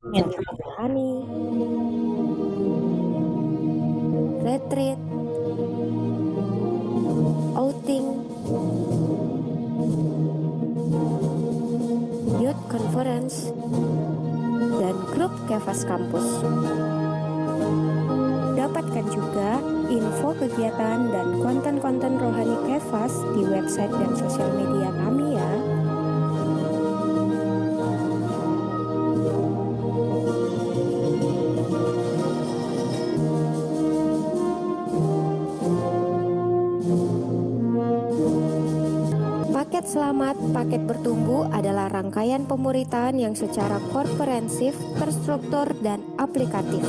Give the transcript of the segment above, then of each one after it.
senja rohani, retreat, outing, youth conference, dan grup Kefas kampus. Dapatkan juga info kegiatan dan konten-konten rohani Kefas di website dan sosial media kami ya. Paket Selamat, Paket Bertumbuh adalah rangkaian pemuritan yang secara komprehensif, terstruktur, dan aplikatif.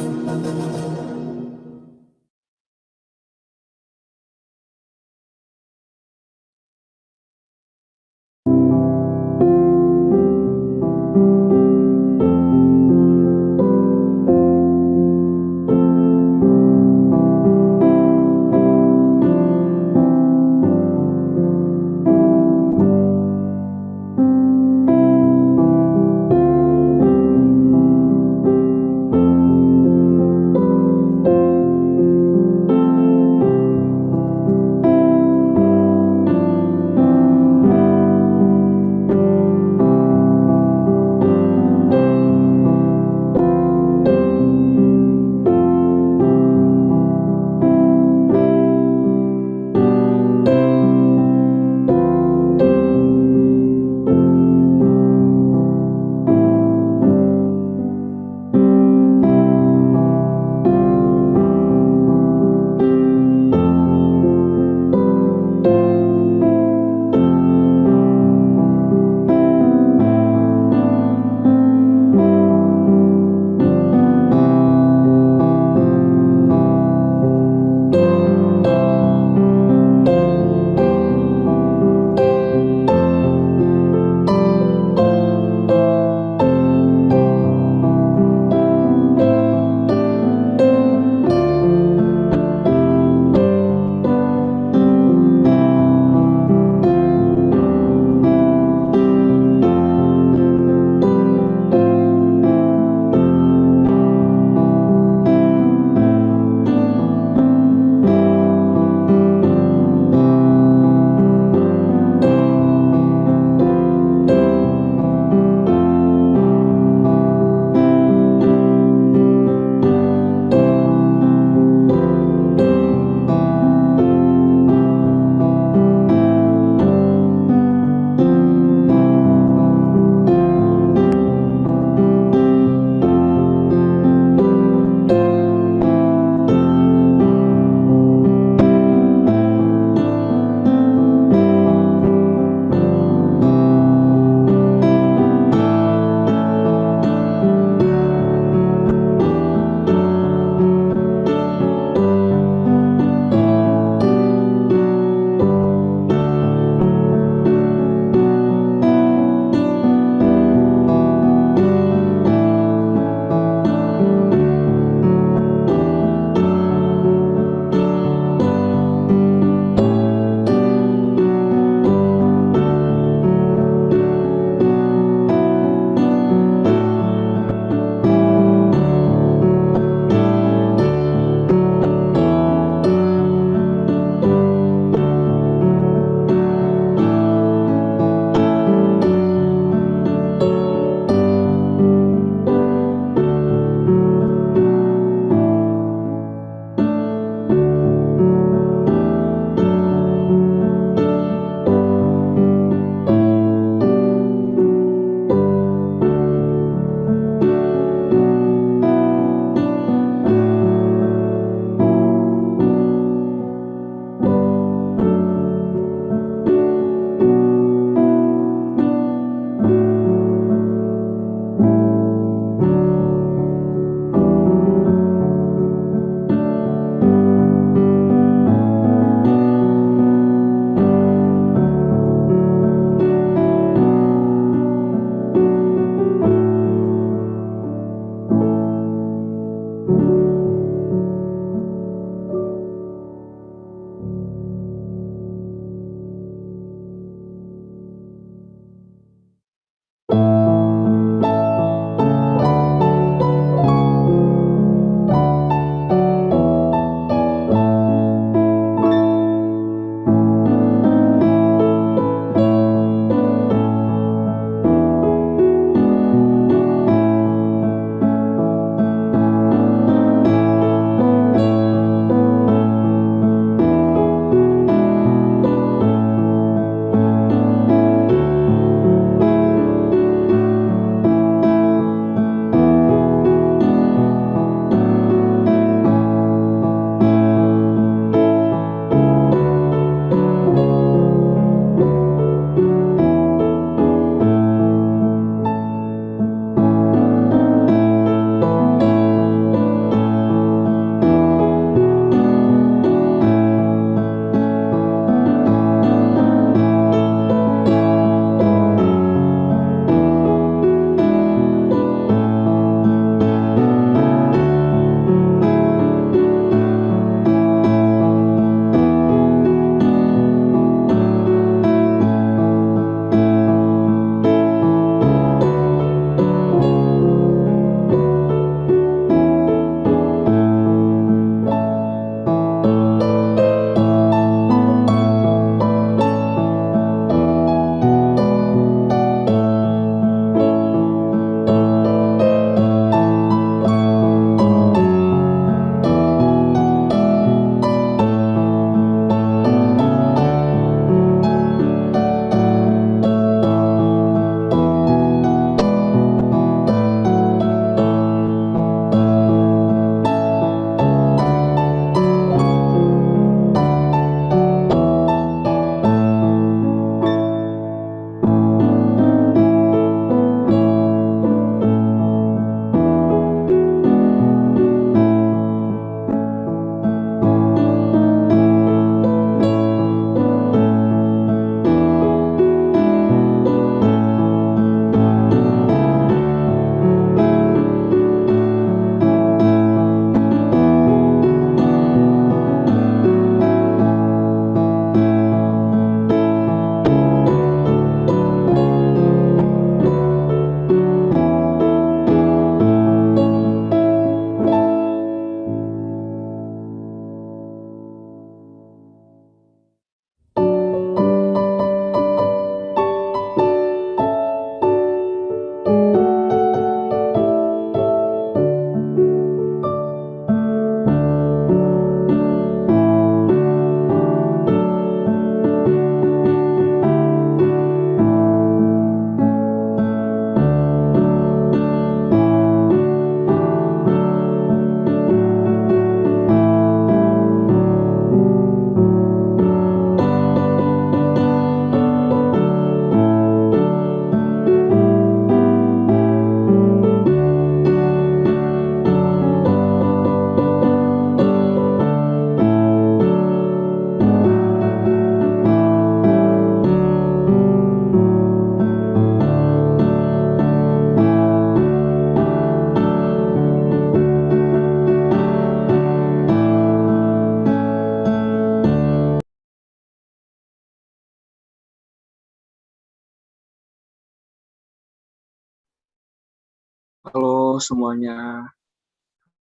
Halo semuanya.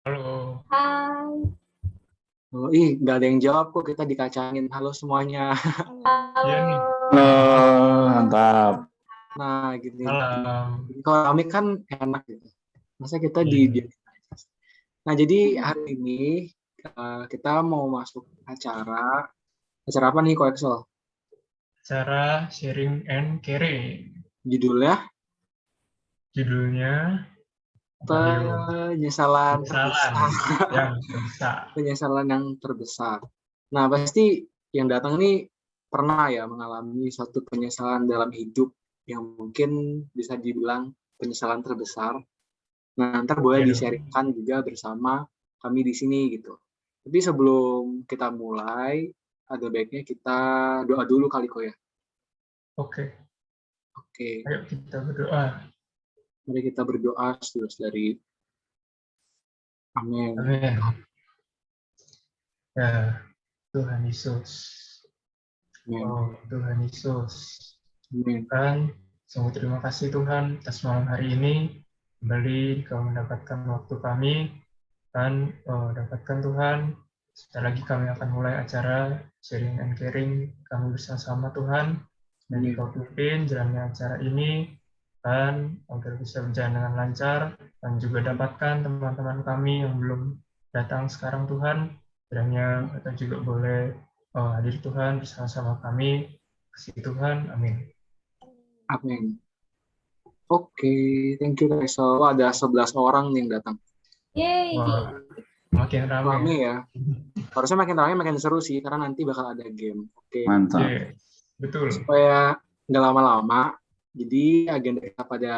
Halo. Hai. Halo, nggak ada yang jawab kok, kita dikacangin. Halo semuanya. Iya nih. Mantap. Nah, gini. Malam. Kalau kami kan enak gitu. Masa kita Iya. Nah, jadi hari ini kita mau masuk acara. Acara apa nih, Ko Excel? Acara sharing and caring. Judulnya Judulnya penyesalan terbesar. yang terbesar. Penyesalan yang terbesar. Nah, pasti yang datang ini pernah ya mengalami suatu penyesalan dalam hidup yang mungkin bisa dibilang penyesalan terbesar. Nah, ntar boleh di-sharingkan juga bersama kami di sini gitu. Tapi sebelum kita mulai, ada baiknya kita doa dulu kali Ko ya. Oke. Oke. Ayo kita berdoa. Mari kita berdoa terus dari Amin. Amin. Ya, Tuhan Yesus. Amin. Oh, Tuhan Yesus. Amin. Tuhan, sungguh terima kasih Tuhan atas malam hari ini. Kembali Kau mendapatkan waktu kami. Dan dapatkan Tuhan. Sekali lagi kami akan mulai acara sharing and caring kami bersama Tuhan. Dan Kau pimpin jalannya acara ini. Dan agar bisa berjalan dengan lancar. Dan juga dapatkan teman-teman kami yang belum datang sekarang Tuhan. Kiranya mereka juga boleh hadir Tuhan bersama-sama kami. Kasih Tuhan, amin. Amin. Oke, thank you guys. So, ada 11 orang nih yang datang. Yeay. Wah, makin ramai ya. Harusnya makin ramai makin seru sih, karena nanti bakal ada game. Oke. Mantap. Yeah, betul. Supaya nggak lama-lama, jadi agenda kita pada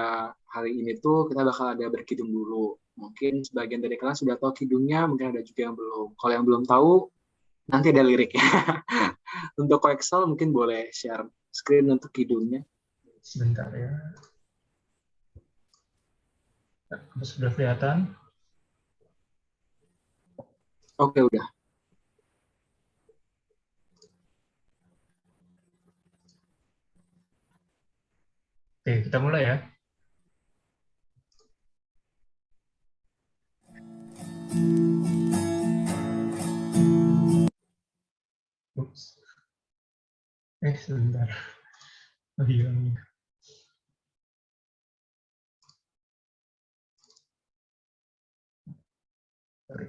hari ini tuh kita bakal ada berkidung dulu. Mungkin sebagian dari kalian sudah tahu kidungnya, mungkin ada juga yang belum. Kalau yang belum tahu, nanti ada liriknya. Untuk Ko Excel mungkin boleh share screen untuk kidungnya. Sebentar ya. Sudah kelihatan? Oke, udah. Oke, kita mulai ya. Ups. Sebentar. Oh, hilang. Sorry.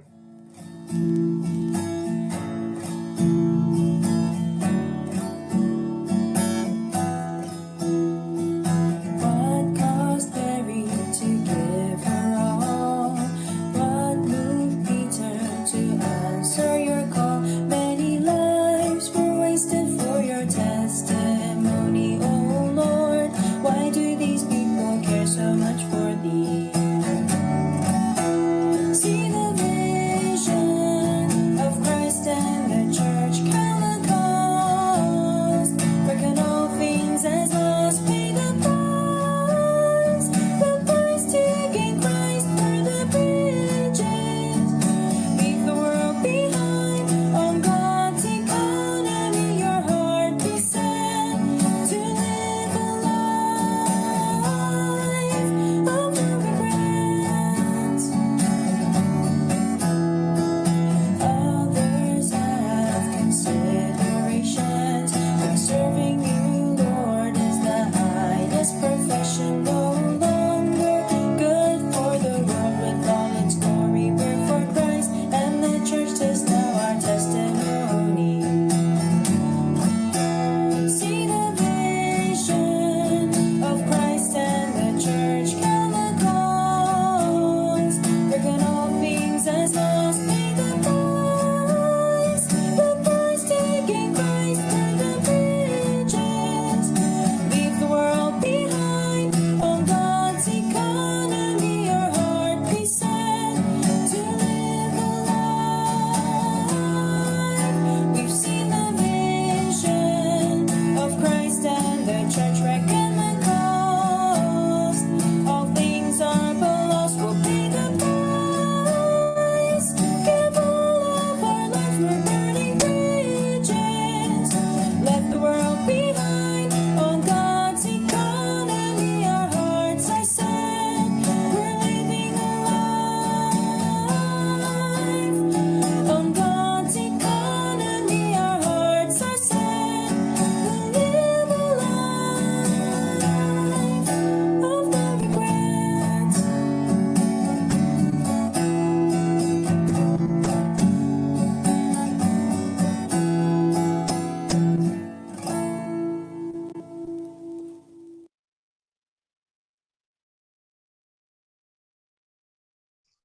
See the vision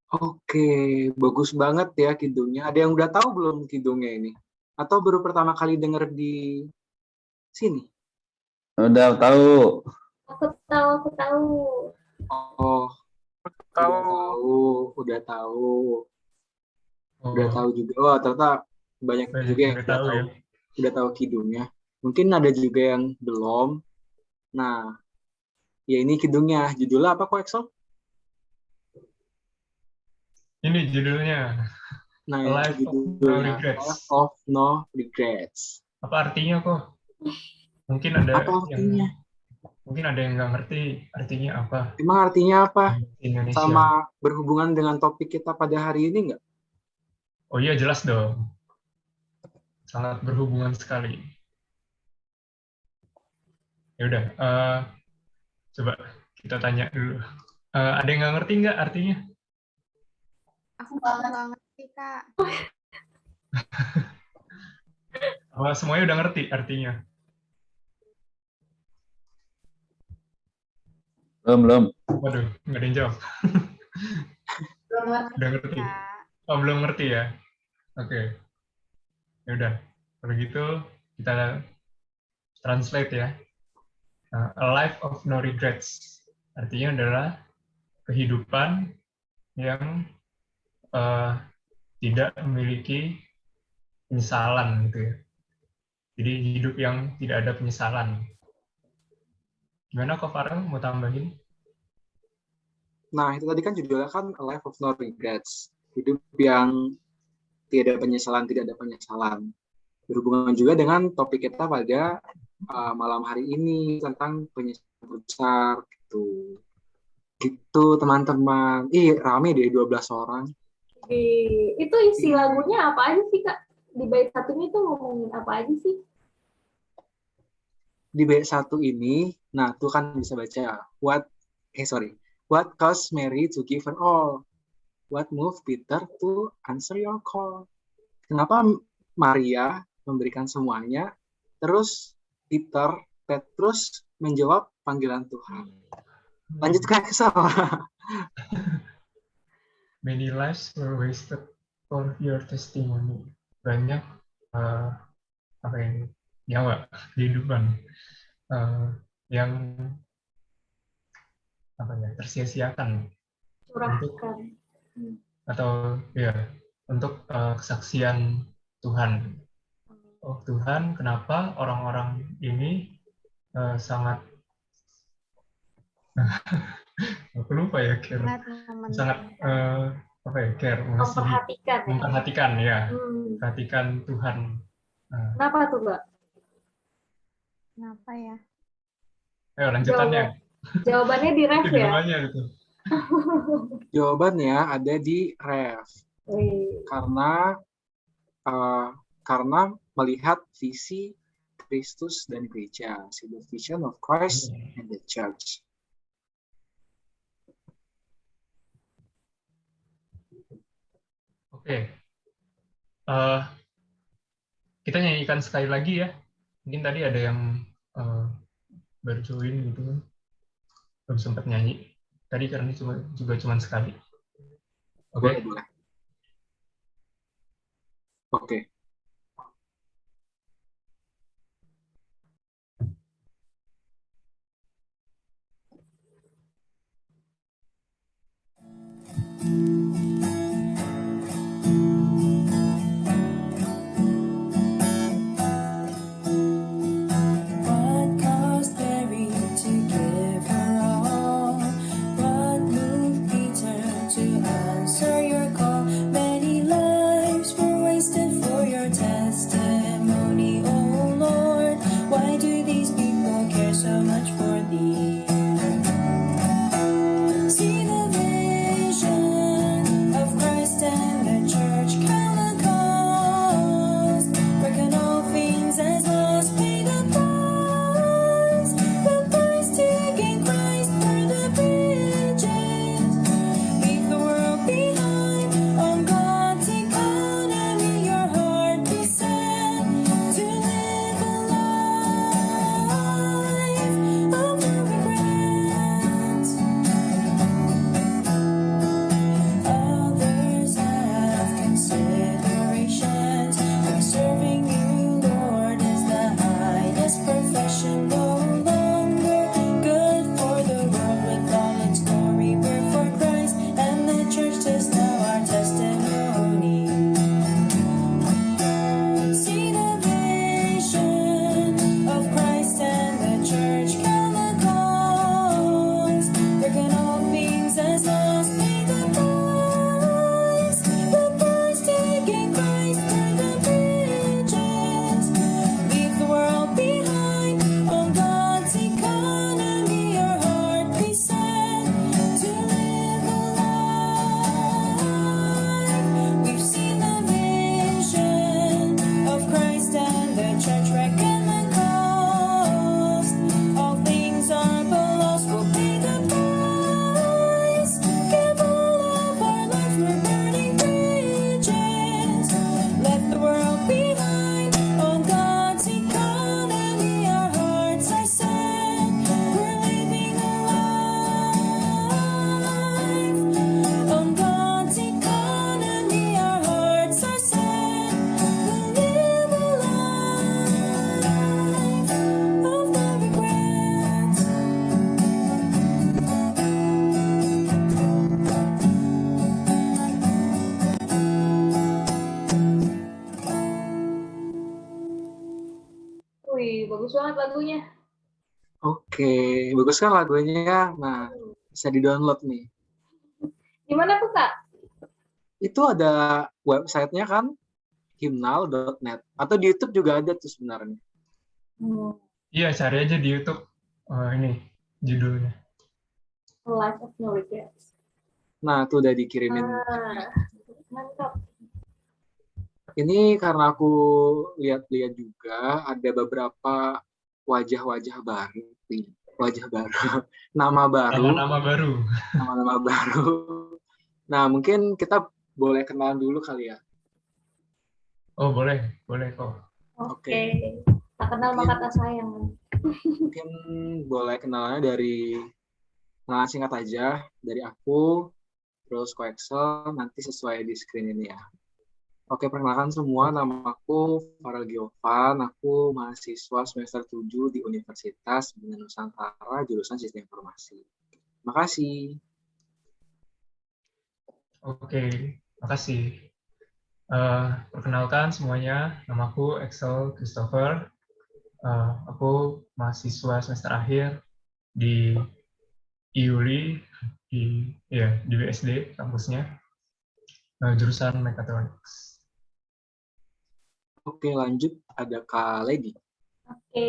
Oke, bagus banget ya kidungnya. Ada yang udah tahu belum kidungnya ini? Atau baru pertama kali denger di sini? Udah tahu. Aku tahu. Oh, udah tahu juga. Oh, ternyata banyak juga yang udah tahu ya. udah tahu kidungnya. Mungkin ada juga yang belum. Nah, ya ini kidungnya. Judulnya apa kok, Excel? Ini judulnya Nah, Life of No Regrets. Life of No Regrets. Apa artinya kok? Mungkin ada Apa artinya? yang nggak ngerti artinya apa. Emang artinya apa? Indonesia. Sama berhubungan dengan topik kita pada hari ini nggak? Oh iya, jelas dong. Sangat berhubungan sekali. Ya udah, coba kita tanya dulu. Ada yang nggak ngerti nggak artinya? Aku nggak ngerti, Kak. Semuanya udah ngerti artinya? Belum. Waduh, nggak ada yang jawab. Udah ngerti? Oh, belum ngerti ya? Oke. Ya udah, kalau gitu kita translate ya. A life of no regrets. Artinya adalah kehidupan yang tidak memiliki penyesalan gitu ya. Jadi hidup yang tidak ada penyesalan. Gimana kok Farel mau tambahin? Nah, itu tadi kan judulnya kan A Life of No Regrets. Hidup yang tidak ada penyesalan. Berhubungan juga dengan topik kita pada malam hari ini tentang penyesalan besar gitu. Gitu teman-teman. Rame deh 12 orang. Itu isi lagunya apa aja sih, Kak? Di bait satunya itu ngomongin apa aja sih? Di bait 1 ini, nah tuh kan bisa baca What caused Mary to give her all? What moved Peter to answer your call? Kenapa Maria memberikan semuanya, terus Petrus menjawab panggilan Tuhan. Lanjut ke Excel. Many lives were wasted for your testimony. Banyak nyawa kehidupan yang tersia-siakan untuk kesaksian Tuhan. Oh Tuhan, kenapa orang-orang ini sangat aku lupa ya, sangat care, memperhatikan ya, perhatikan Tuhan. Kenapa tuh, Mbak? Kenapa ya? Ayo lanjutannya. Jawabannya di ref ya? Jawabannya ada di ref. Karena melihat visi Kristus dan gereja, see the vision of Christ and the church. Oke. Kita nyanyikan sekali lagi ya. Mungkin tadi ada yang baru join gitu kan. Belum sempat nyanyi. Tadi karena cuma sekali. Oke. Boleh. Oke. For your Bagus banget lagunya. Oke, bagus kan lagunya. Nah, bisa di-download nih. Gimana tuh, Kak? Itu ada websitenya kan, himnal.net. Atau di YouTube juga ada tuh sebenarnya. Iya, cari aja di YouTube. Ini judulnya. Life of No Regrets. Nah, itu udah dikirimin. Mantap. Ini karena aku lihat-lihat juga ada beberapa wajah-wajah baru nih. Wajah baru, nama baru, Nama-nama baru. nama-nama baru. Nah, mungkin kita boleh kenalan dulu kali ya. Oh, boleh kok. Oke. Tak kenal maka tak sayang. Mungkin boleh kenalannya dari kenalan singkat aja dari aku, terus Koexel, nanti sesuai di screen ini ya. Oke, perkenalkan semua, nama aku Farel Giovan, aku mahasiswa semester 7 di Universitas Bina Nusantara, jurusan Sistem Informasi. Makasih. Oke, makasih. Perkenalkan semuanya, namaku Excel Christopher. Aku mahasiswa semester akhir di IULI, di BSD kampusnya, jurusan Mechatronics. Oke, lanjut. Ada Kak Lady. Oke,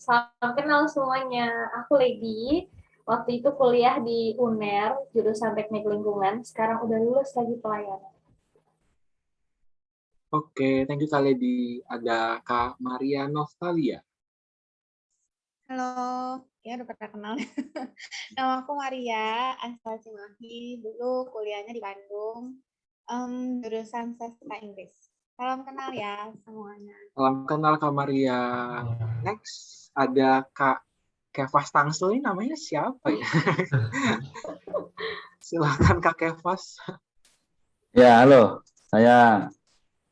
salam kenal semuanya. Aku Lady. Waktu itu kuliah di UNER, jurusan Teknik Lingkungan. Sekarang udah lulus lagi pelayanan. Oke, thank you Kak Lady. Ada Kak Maria Novalia. Halo, ya udah pernah kenal. Nama aku Maria, asal Cimahi. Dulu kuliahnya di Bandung, jurusan sastra Inggris. Salam kenal ya semuanya. Salam kenal Kak Maria. Next, ada Kak Kevas Tangsel, ini namanya siapa ya? Silakan Kak Kevas. Ya, halo. Saya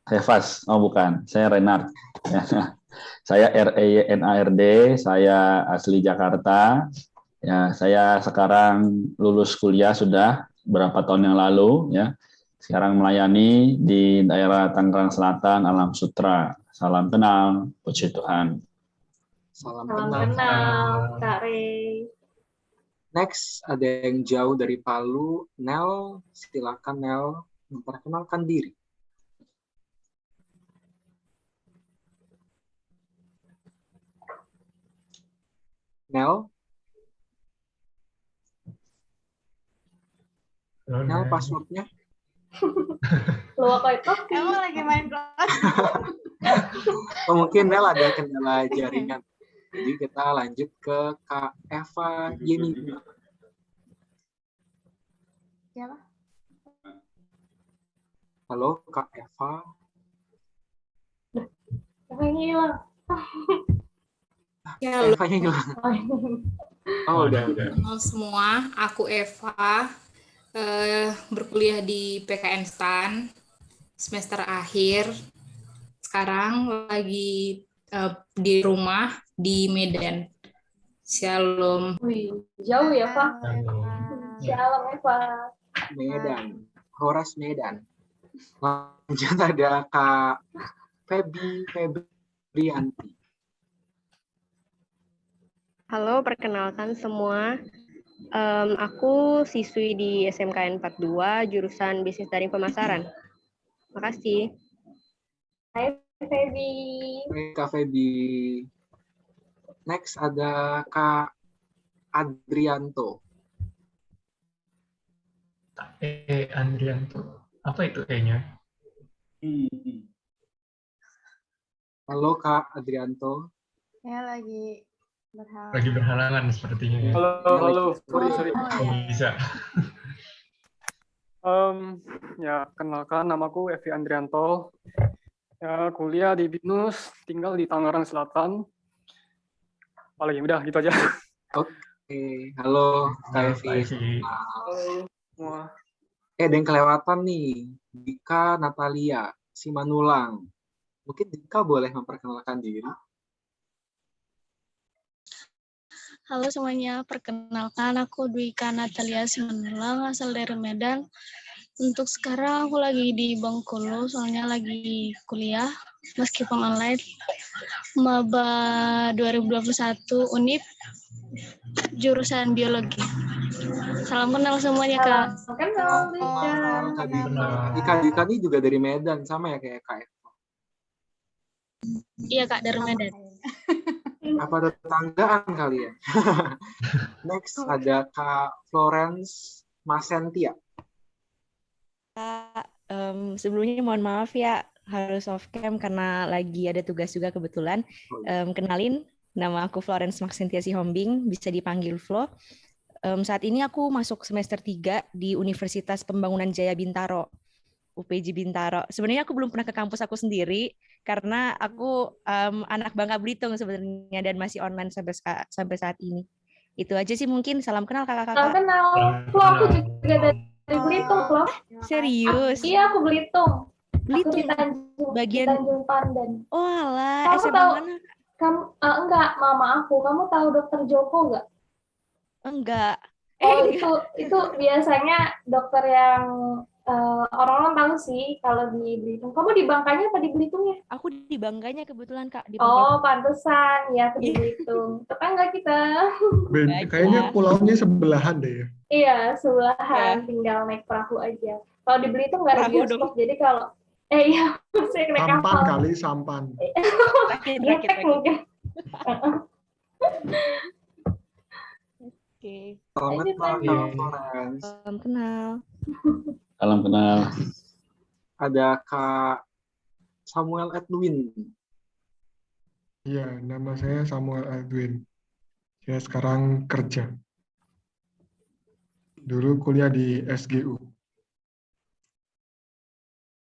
Kevas. Oh, bukan. Saya Renard. Saya RENARD. Saya asli Jakarta. Ya, saya sekarang lulus kuliah sudah beberapa tahun yang lalu. Ya, sekarang melayani di daerah Tangerang Selatan, Alam Sutra. Salam kenal, puji Tuhan. Salam Salam kenal. kenal, Kak Rey. Next, ada yang jauh dari Palu. Nel, silakan Nel memperkenalkan diri. Nel, Nel passwordnya. Lu apa itu? Emang lagi main kelas? Oh, mungkin Nel ada kendala jaringan. Jadi kita lanjut ke Kak Eva Yeni. Siapa? Halo Kak Eva. Apa ini hilang? Ya, halo. Eva hilang. Oh, udah. Halo semua, aku Eva, berkuliah di PKN STAN, semester akhir. Sekarang lagi di rumah di Medan. Shalom. Wih, jauh ya, Pak? Shalom, Eva. Medan. Horas Medan. Lanjut ada Kak Febrianti. Halo, perkenalkan semua. Aku siswi di SMKN 42, jurusan Bisnis Daring Pemasaran. Makasih. Hai, Febi. Hai, Kak Febi. Next ada Kak Adrianto. Andrianto. Apa itu kayaknya? Halo Kak Adrianto. Ya lagi berhalangan. Lagi berhalangan sepertinya. Ya. Halo. Sorry. Oh, bisa. Ya, kenalkan namaku Evi Andrianto. Ya, kuliah di BINUS, tinggal di Tangerang Selatan. Apalagi udah gitu aja. Oke, halo Kak Evi. Halo semua. Ada yang kelewatan nih, Dika Natalia Simanulang. Mungkin Dika boleh memperkenalkan diri. Halo semuanya, perkenalkan aku Dwika Natalia Simanulang, asal dari Medan. Untuk sekarang aku lagi di Bengkulu, soalnya lagi kuliah meskipun online. Maba 2021 Unip, jurusan biologi. Salam kenal semuanya, Kak. Salam kenal, Dika. Kak Dika. Dika ini juga dari Medan, sama ya kayak Kak Eva. Iya, Kak, dari Medan. Apa ada tetanggaan kali ya? Next ada Kak Florence Masentia. Kak, sebelumnya mohon maaf ya harus off cam karena lagi ada tugas juga kebetulan. Kenalin, nama aku Florence Maxentia Sihombing, bisa dipanggil Flo. Saat ini aku masuk semester 3 di Universitas Pembangunan Jaya Bintaro, UPJ Bintaro. Sebenarnya aku belum pernah ke kampus aku sendiri karena aku anak Bangka Belitung sebenarnya dan masih online sampai saat ini. Itu aja sih mungkin. Salam kenal kakak-kakak. Salam kenal. Flo, aku juga dari Belitung, Flo. Serius? Iya, aku Belitung. Belitung. Aku di Tanjung, bagian Tanjung Pandan. Oh alah, Kamu SMA tahu, mana? kamu enggak, mama aku. Kamu tahu Dokter Joko enggak? Enggak. Oh, itu biasanya dokter yang orang-orang tahu sih kalau di Belitung. Kamu di Bangkanya apa di Belitungnya? Aku di Bangkanya kebetulan, Kak. Di Oh, pantesan. Ya, aku di Belitung. Tetangga kita. Kayaknya pulaunya sebelahan deh ya. Iya, sebelahan. Tinggal naik perahu aja. Kalau di Belitung nggak ada bioskop, jadi kalau iya, saya naik Sampan kapal. kali, sampan. Ngepek mungkin. Oke. Selamat malam, Florence. Salam kenal. Salam kenal. Ada Kak Samuel Edwin. Iya, nama saya Samuel Edwin. Saya sekarang kerja. Dulu kuliah di SGU.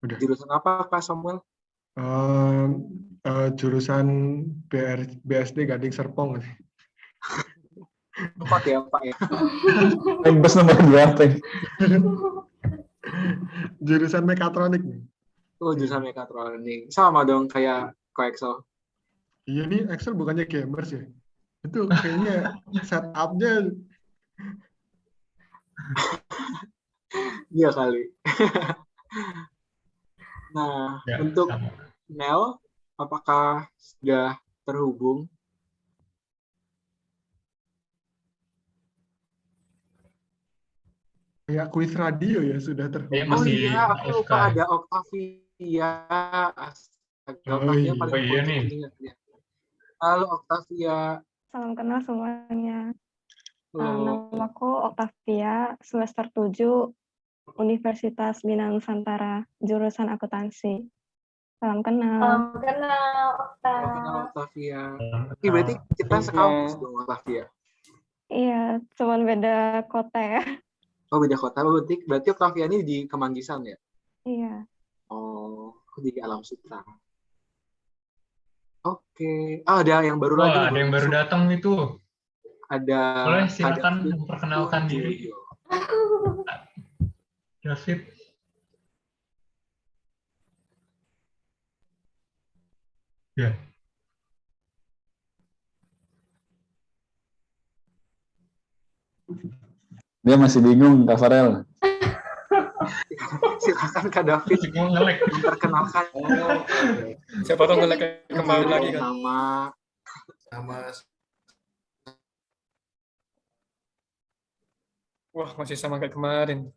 Udah. Jurusan apa Kak Samuel? Jurusan BSD Gading Serpong. Empat ya Pak ya? Bus nomor 2 apa? Jurusan mekatronik. Oh, jurusan mekatronik. Sama dong kayak Excel. Iya nih, Excel bukannya gamers ya? Itu kayaknya setup-nya. Iya kali. Nah, Ya, untuk sama. Nel, apakah sudah terhubung? Kayak kuis radio ya, sudah terhubung. Oh iya, aku lupa ada Octavia. Octavia paling iya nih. Halo Octavia. Salam kenal semuanya. Halo. Namaku Octavia, semester 7 Universitas Bina Nusantara, jurusan akuntansi. Salam kenal. Salam kenal, Salam kenal Octavia. Oke, berarti kita sekampus dong Octavia. Iya, cuman beda kota ya. Oh, beda kota. Berarti Octavia ini di Kemanggisan ya? Iya. Oh, aku di Alam Sutra. Oke. Ada yang baru lagi. Ada yang baru datang itu. Ada. Boleh silakan memperkenalkan diri. David. Ya. Dia masih bingung, Kak Farel. Silakan Kak David. Memperkenalkan. Siapa tahu nge-lag kembali lagi kan. Nama. Wah, masih sama kayak kemarin.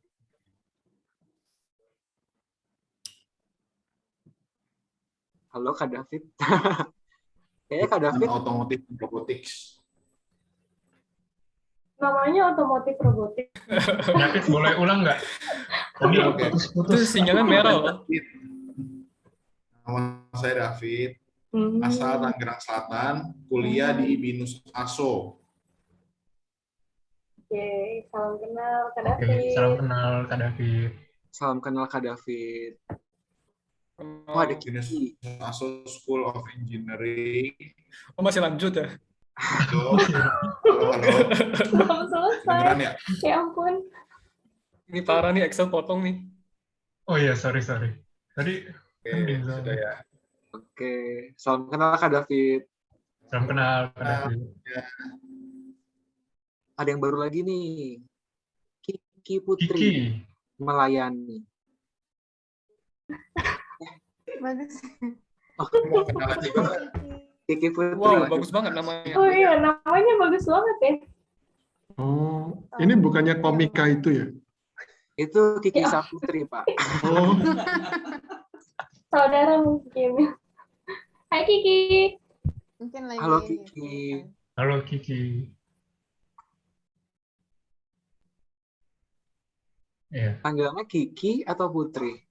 Halo Kak David. Kayaknya Kak David. Otomotif robotics. Namanya otomotif robotik. David, boleh ulang nggak? Tadi putus-putus. Itu sinyalnya merah loh. Nama saya David, asal Tangerang Selatan, kuliah di Binus ASO. Oke, salam kenal Kak Oke, David. salam kenal Kak David. Salam kenal Kak David. Oh, ada Binus ASO School of Engineering. Oh, masih lanjut ya? Halo, halo. Belum selesai. Kedengeran ya? Ya ampun. Ini parah nih, Excel potong nih. Oh iya, sorry. Tadi Oke, sudah ya. Oke, salam kenal Kak David. Salam kenal Kak David. Ada yang baru lagi nih. Kiki Putri. Kiki. melayani. Bagus. Kiki Putri. Wow, bagus banget namanya. Oh iya, namanya bagus banget ya. Oh, ini bukannya komika itu ya? Itu Kiki Saputri, Pak. Oh, Saudara mungkin. Hai Kiki. Mungkin lagi Halo ini, Kiki. Halo Kiki. Iya. Panggilannya Kiki atau Putri?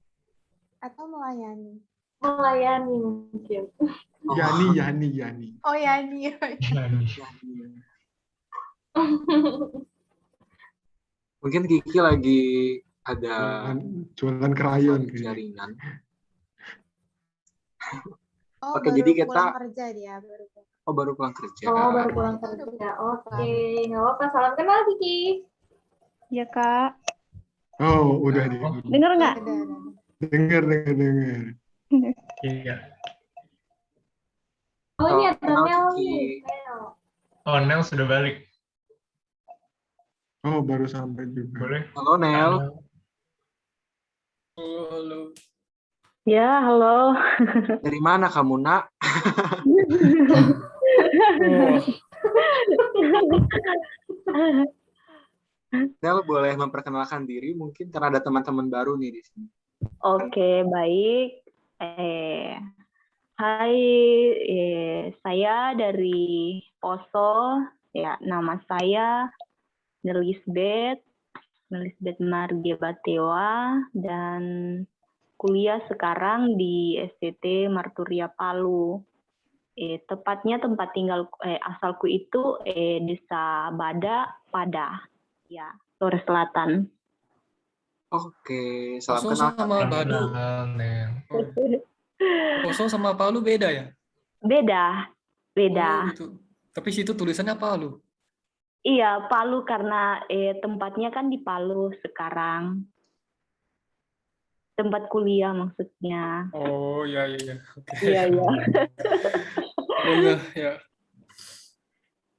atau melayani. Melayani mungkin. Yani. Oh Yani. Mungkin Kiki lagi ada Jualan krayon kayaknya. jaringan. Oh, Oke, baru jadi pulang kita kerja dia, baru pulang. baru pulang kerja. Oh, baru pulang kerja. Oke, nggak apa-apa. Salam kenal Kiki. Ya, Kak. Oh, udah nih. Dengar nggak? Dengar. Iya. Oh, ini ada kenal Nel Kiki. nih. Nel. Oh, Nel sudah balik. Oh, baru sampai juga. Boleh? Halo Nel. Halo. Ya, halo. Dari mana kamu, Nak? Nel boleh memperkenalkan diri mungkin karena ada teman-teman baru nih di sini. Oke, baik. Hai, saya dari Poso. Ya, nama saya Nelisbeth Marge Batewa dan kuliah sekarang di STT Marturia Palu. Tepatnya tempat tinggal asalku itu Desa Bada, Pada, ya, Flores Selatan. Oke, salam Poso kenal. sama Badu. Poso sama Palu beda ya? Beda. Oh, gitu. Tapi situ tulisannya Palu. Iya, Palu karena tempatnya kan di Palu sekarang. Tempat kuliah maksudnya. Oh, iya. Oke. Iya. Oh, ya.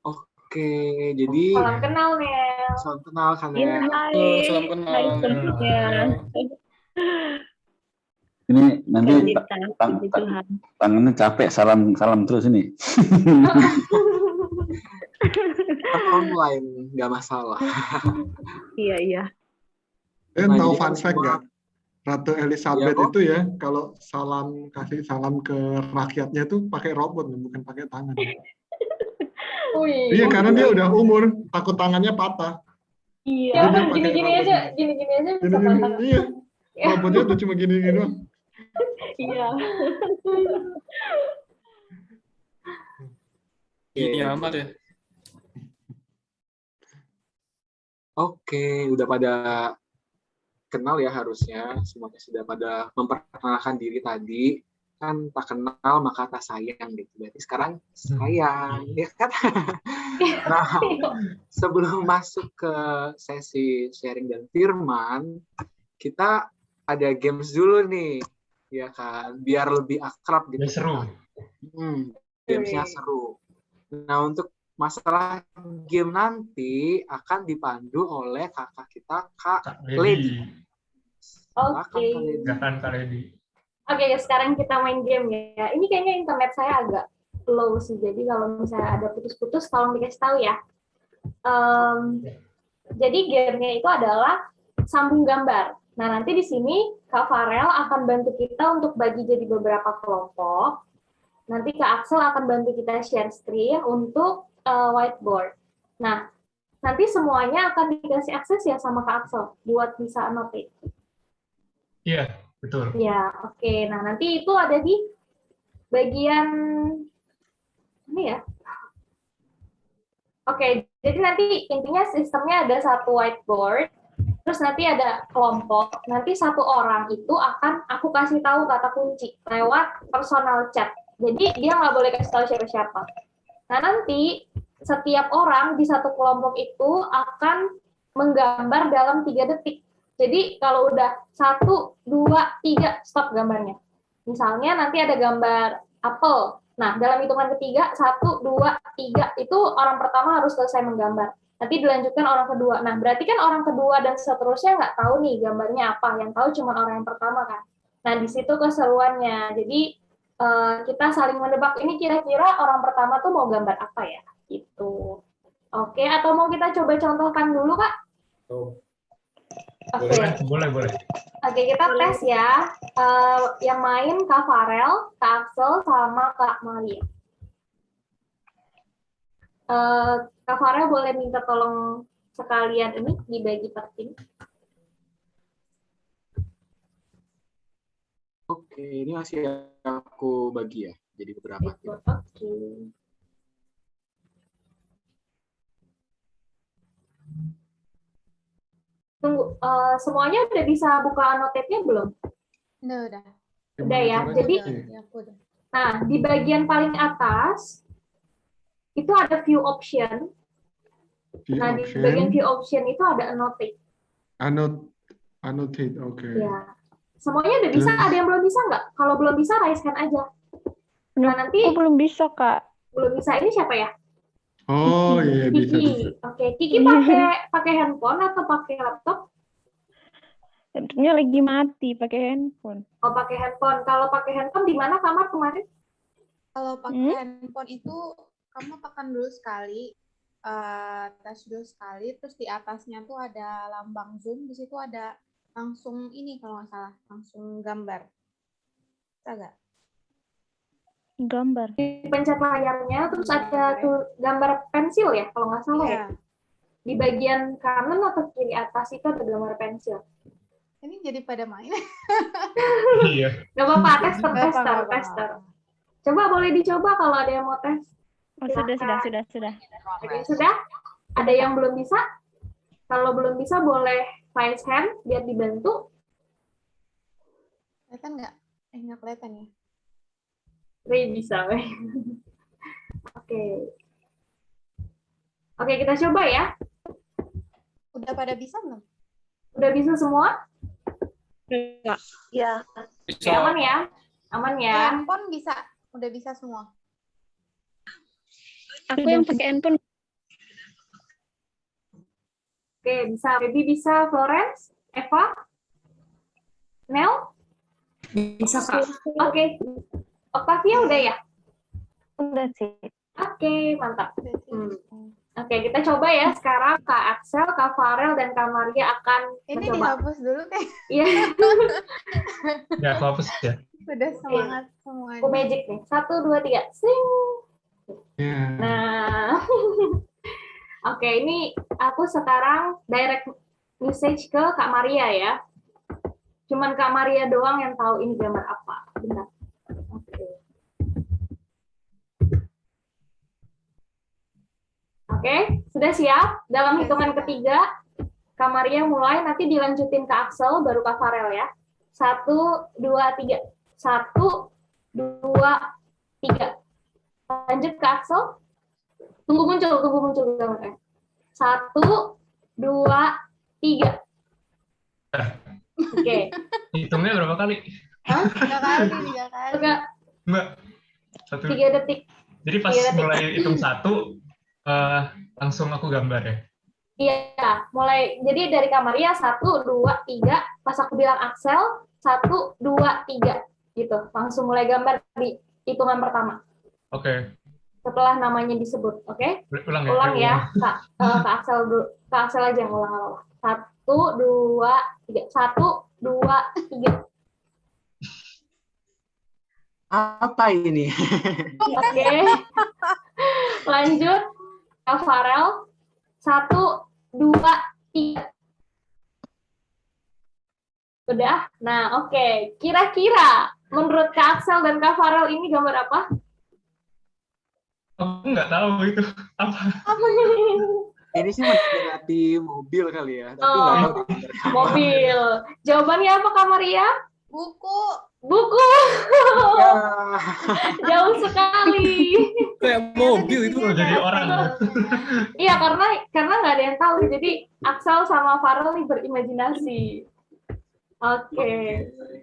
Oke, jadi Salam kenal Nel. salam kenal kan Iya, ya. hai. Salam kenal. Hai semuanya. Ini nanti Puji Tuhan. tangannya capek, salam terus ini. Online nggak masalah. Iya. Tahu jadi fun kan fact semua- nggak? Ratu Elizabeth Iya, kok. itu ya, kalau kasih salam ke rakyatnya tuh pakai robot, bukan pakai tangan. Wih. Iya, karena dia udah umur, takut tangannya patah. Iya. Ya Jadi dia kan pakai gini-gini robot. aja bisa Gini-gini, patah. iya. Robotnya tuh cuma gini-gini doang. Iya. Ini amat ya. Oke, udah pada kenal ya harusnya. Semuanya sudah pada memperkenalkan diri tadi. Kan tak kenal maka tak sayang gitu. Berarti sekarang sayang, ya kan? Nah, sebelum masuk ke sesi sharing dan firman, kita ada games dulu nih, ya kan? Biar lebih akrab gitu. Seru. Gamesnya seru. Nah, untuk masalah game nanti akan dipandu oleh kakak kita, Kak Lady. Oke. Silakan Kak Lady. Oke, sekarang kita main game ya. Ini kayaknya internet saya agak low sih. Jadi kalau misalnya ada putus-putus, tolong dikasih tahu ya. Jadi gamenya itu adalah sambung gambar. Nah, nanti di sini Kak Farel akan bantu kita untuk bagi jadi beberapa kelompok. Nanti Kak Axel akan bantu kita share screen untuk whiteboard. Nah, nanti semuanya akan dikasih akses ya sama Kak Axel buat bisa annotate. Iya, betul. Ya, oke. Nah, nanti itu ada di bagian ini ya. Oke, jadi nanti intinya sistemnya ada satu whiteboard, terus nanti ada kelompok, nanti satu orang itu akan aku kasih tahu kata kunci lewat personal chat. Jadi dia nggak boleh kasih tahu siapa-siapa. Nah, nanti setiap orang di satu kelompok itu akan menggambar dalam 3 detik. Jadi kalau udah 1, 2, 3, stop gambarnya. Misalnya nanti ada gambar apel. Nah, dalam hitungan ketiga, 1, 2, 3, itu orang pertama harus selesai menggambar. Nanti dilanjutkan orang kedua. Nah, berarti kan orang kedua dan seterusnya nggak tahu nih gambarnya apa. Yang tahu cuma orang yang pertama kan. Nah, di situ keseruannya. Jadi kita saling menebak ini kira-kira orang pertama tuh mau gambar apa ya? Gitu. Oke, atau mau kita coba contohkan dulu, Kak? Oke. Boleh. Oke, kita tes ya. Yang main Kak Farel, Kak Axel, sama Kak Maria. Kak Farel boleh minta tolong sekalian ini dibagi per tim. Oke, ini masih aku bagi ya, jadi beberapa tim. Oke. Tunggu, semuanya udah bisa buka annotate-nya belum? Udah. Udah ya. Jadi, Udah. nah di bagian paling atas itu ada view option. Nah, di bagian view option itu ada annotate. Annotate, oke. Ya. Semuanya udah bisa, ada yang belum bisa nggak? Kalau belum bisa, raise hand aja. Nah, nanti belum bisa, Kak. Belum bisa. Ini siapa ya? Oh iya, bisa. Kiki. Oke, Kiki pakai handphone atau pakai laptop? Tentunya lagi mati pakai handphone. Oh, pakai handphone. Kalau pakai handphone di mana kamar kemarin? Kalau pakai handphone itu kamu tekan dulu sekali, tes dulu sekali, terus di atasnya tuh ada lambang zoom, di situ ada langsung ini kalau nggak salah, langsung gambar. Bisa nggak? Gambar. Di pencet layarnya, terus ada tuh gambar pensil ya, kalau nggak salah ya. Di bagian kanan atau kiri atas itu ada gambar pensil. Ini jadi pada main. Iya. Gak apa-apa, tester. Coba boleh dicoba kalau ada yang mau tes. Oh, sudah. Oke, sudah? Ada yang belum bisa? Kalau belum bisa boleh raise hand biar dibantu. Kelihatan nggak? Nggak kelihatan ya? Bisa, weh. Oke, kita coba ya. Udah pada bisa belum? Udah bisa semua? Enggak. Ya. Oke, aman ya? Aman ya? Handphone bisa, udah bisa semua. Aku yang pakai handphone. Oke, bisa. Baby bisa, Florence, Eva, Nel? Bisa, Kak. Oke. Octavia udah ya? Udah sih. Oke, mantap. Oke, kita coba ya sekarang Kak Axel, Kak Farel, dan Kak Maria akan Ini mencoba. dihapus dulu deh. Iya. Ya, aku hapus ya. Sudah semangat semuanya. Aku magic nih. 1, 2, 3. Sing. Nah. Oke, ini aku sekarang direct message ke Kak Maria ya. Cuman Kak Maria doang yang tahu ini gambar apa. Bentar. Oke, sudah siap? Dalam hitungan ketiga, Kak Maria mulai, nanti dilanjutin ke Axel, baru Kak Farel ya. 1, 2, 3. 1, 2, 3. Lanjut ke Axel. Tunggu muncul gambarnya. 1, 2, 3. Oke. Hitungnya berapa kali? Hah? 3 kali. Enggak. 1. 3 detik. Jadi pas 3 detik. mulai hitung 1, langsung aku gambar ya? Iya, mulai. Jadi dari Kak Maria 1, 2, 3. Pas aku bilang Axel, 1, 2, 3. Gitu. Langsung mulai gambar di hitungan pertama. Oke. Setelah namanya disebut, oke? Ulang ya, Kak Axel dulu. Kak Axel aja yang ulang. 1, 2, 3. 1, 2, 3. Apa ini? Oke. Lanjut. Kak Farel. 1, 2, 3. Udah? Nah, oke. Kira-kira menurut Kak Axel dan Kak Farel ini gambar apa? Aku nggak tahu itu apa. Ini sih mendekati mobil kali ya, tapi nggak tahu gambar. Mobil. Jawabannya apa, Kak Maria? Buku. Jauh sekali. Kayak mobil itu jadi orang. Iya, karena nggak ada yang tahu. Jadi Axel sama Farel nih berimajinasi. Oke.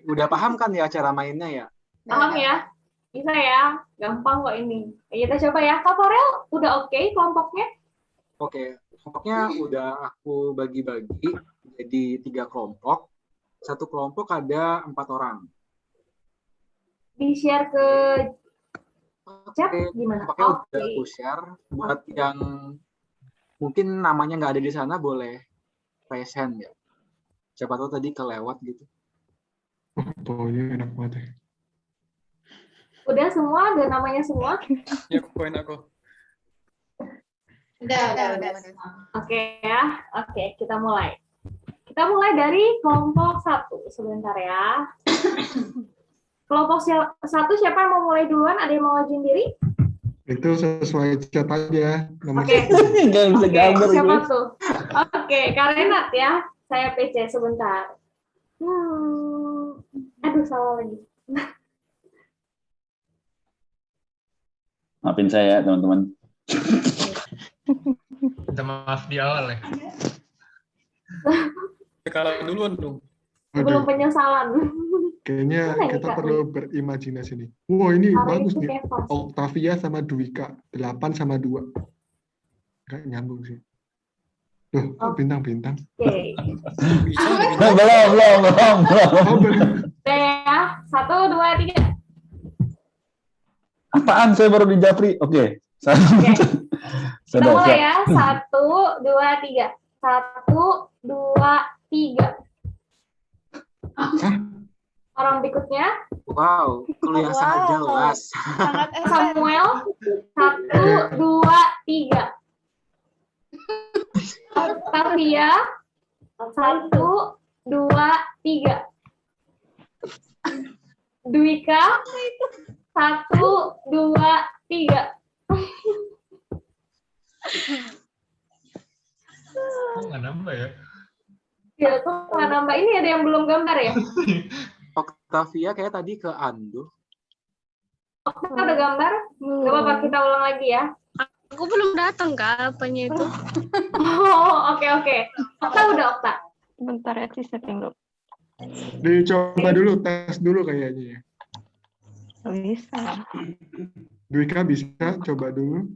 Udah paham kan ya cara mainnya ya? Paham ya? Bisa ya? Gampang kok ini. Kita coba ya. Kak Farel, udah oke kelompoknya? Oke, kelompoknya udah aku bagi-bagi jadi 3 kelompok. Satu kelompok ada 4 orang. Di-share ke chat gimana? Kelompoknya udah aku share. Buat yang mungkin namanya nggak ada di sana boleh raise hand ya. Siapa tahu tadi kelewat gitu. Baunya enak banget ya. Udah semua, ada namanya semua? Ya, poin aku. Udah. Oke ya, oke kita mulai. Kita mulai dari kelompok 1 sebentar ya. Kelompok 1 siapa yang mau mulai duluan? Ada yang mau ngajuin diri? Itu sesuai chat aja. Nomor Oke. Nggak bisa gambar Siapa gue. tuh? Oke, Kak Renat ya. Saya PC sebentar. Aduh, salah lagi. Maafin saya ya, teman-teman. Minta maaf di awal ya. Kalah duluan dong. Belum penyesalan. Kayaknya Mana ya, kita Kak? perlu berimajinasi nih. Wah, ini Hari bagus itu nih. kayak pas. Octavia sama Dwika. 8 sama 2. Nggak nyambung sih. Loh, kok bintang-bintang? Oke. Belum. Udah ya. 1, 2, 3. Apaan? Saya baru di Japri. Oke. Kita Sudah mulai siap. ya. 1, 2, 3. 1, 2, 3. Orang berikutnya. Wow, kuliah sangat jelas. Samuel. 1, 2, 3. Octavia. 1, 2, 3. Dwika. 1, 2, 3. Oh, nggak nambah ya? Ya, kok nggak nambah? Ini ada yang belum gambar ya? Octavia kayak tadi ke Ando. Kita udah gambar? Gak apa-apa, kita ulang lagi ya. Aku belum datang Kak, apanya itu? Oh, oke. Okta udah, Okta. Bentar ya, sih setting dulu. Dicoba dulu, tes dulu kayaknya ya. Bisa. Dwika bisa, coba dulu.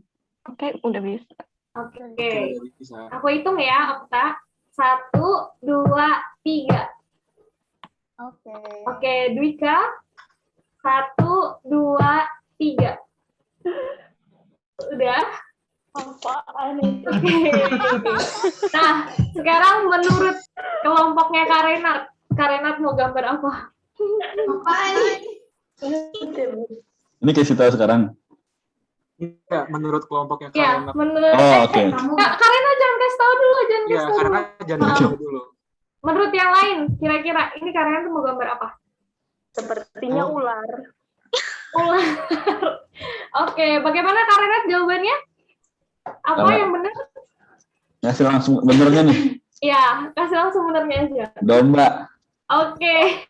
Oke, udah bisa. Oke. Aku hitung ya, Okta. 1, 2, 3. Oke, Dwika. 1, 2, 3. Udah? Apaan itu? Oke. Nah, sekarang menurut kelompoknya Kak Renat. Kak Renat mau gambar apa? Apaan ini? Ini kasih tahu sekarang. Iya, menurut kelompoknya Kak Ya, Renat. menurut Oke. Kak Renat jangan kasih tahu dulu, jangan Iya, kasih tahu karena dulu. jangan tahu dulu. Menurut yang lain, kira-kira ini Kak Renat mau gambar apa? Sepertinya ular. Ular. Oke, bagaimana Kak Renat jawabannya? Apa yang benar? Kasih langsung benernya nih. Ya, kasih langsung benernya aja. Domba. Oke.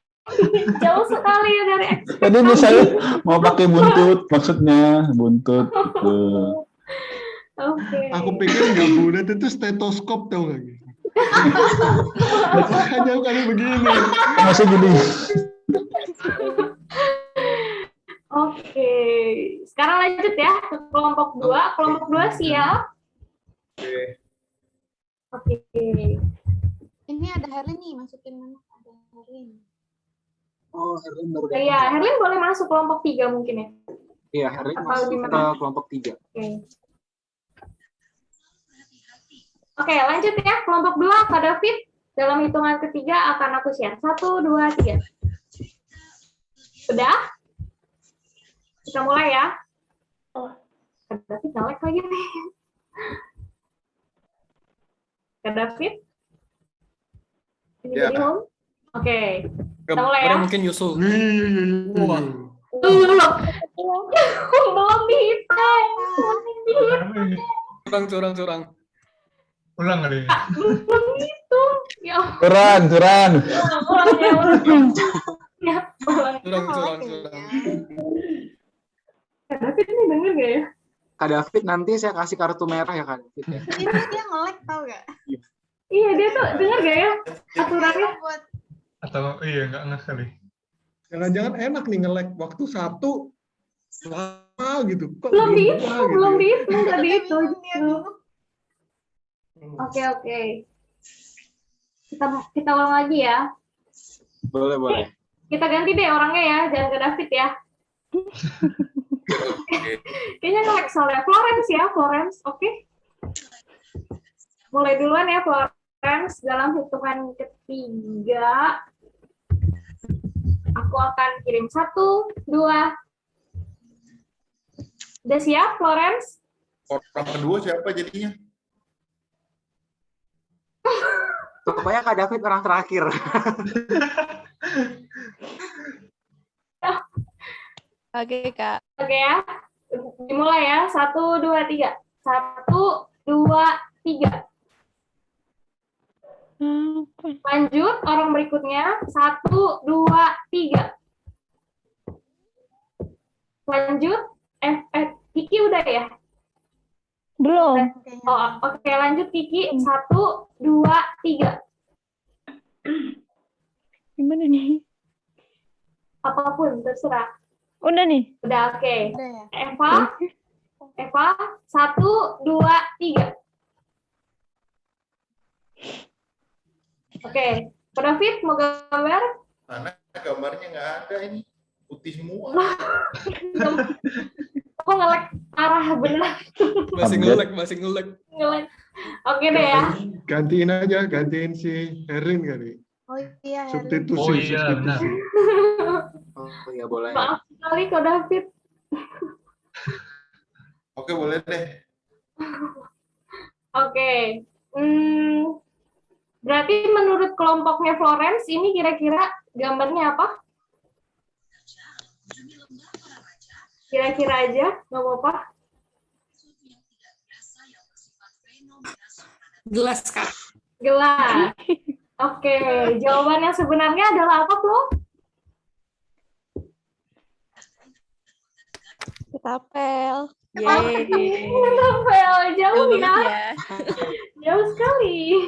Jauh sekali ya dari ekspektasi. Tadi ini saya mau pakai buntut, maksudnya buntut. Gitu. Oke. Aku pikir nggak bulat itu stetoskop tau nggak gitu. Hanya kali begini. Masih gini. Oke. Sekarang lanjut ya ke kelompok 2. Kelompok 2 siap? Oke. Ini ada Herlin nih, masukin mana? Ada Herlin. Oh, Herlin baru datang. Iya, Herlin boleh masuk kelompok 3 mungkin ya? Iya, Herlin Atau masuk gimana? ke kelompok 3. Oke, lanjut ya. Kelompok 2, Kak David. Dalam hitungan ketiga akan aku share. 1, 2, 3. Udah? Kita mulai ya. Kak David nge-lag lagi nih. Kak David? Ini Ya. jadi home? Oke. Kita mulai ya. Gambarnya mungkin Yusuf. Wah. Belum dihitung. Curang. Ulang kali ya. Belum dihitung. Ya. Curang. Ulang. Ya, ulang. Curang. Kak David ini denger gak ya? Kak David nanti saya kasih kartu merah ya Kak David. Ya. Ini dia nge-lag tau gak? Iya, dia tuh denger gak ya aturannya? Atau iya nggak ngeh kali. Jangan-jangan enak nih nge-lag waktu 1 lama gitu. Kok Belum bisa dihitung, gitu belum ya? dihitung, nggak dihitung. Oke. Kita ulang lagi ya. Boleh. Kita ganti deh orangnya ya, jangan ke David ya. Kayaknya nge-lag soalnya. Florence. Oke. Mulai duluan ya, Florence. Dalam hitungan ketiga, aku akan kirim 1, 2. Udah siap, Florence? Orang kedua siapa jadinya? Pokoknya Kak David orang terakhir. Oke, Kak. Oke ya. Dimulai ya. 1, 2, 3. 1, 2, 3. Lanjut, orang berikutnya. 1, 2, 3. Lanjut. Kiki udah ya? Belum. Oke, lanjut Kiki. 1, 2, 3. Gimana nih? Apapun, terserah. Udah nih. Udah, oke. Udah ya. Eva, 1, 2, 3. Oke, Pak David mau gambar? Mana gambarnya nggak ada ini. Putih semua. Aku nge-lag arah benar. Masih nge-lag. Oke deh ya. Gantiin si Erin kali. Oh iya, Substitusi. Benar. Oh ya boleh. Maaf sekali Kak David. Oke, boleh deh. Oke. Berarti menurut kelompoknya Florence, ini kira-kira gambarnya apa? Kira-kira aja, nggak apa-apa. Gelas, Kak. Gelas. Oke, jawaban yang sebenarnya adalah apa, Flo? Ketapel. Ketapel, jauh ya. Jauh sekali.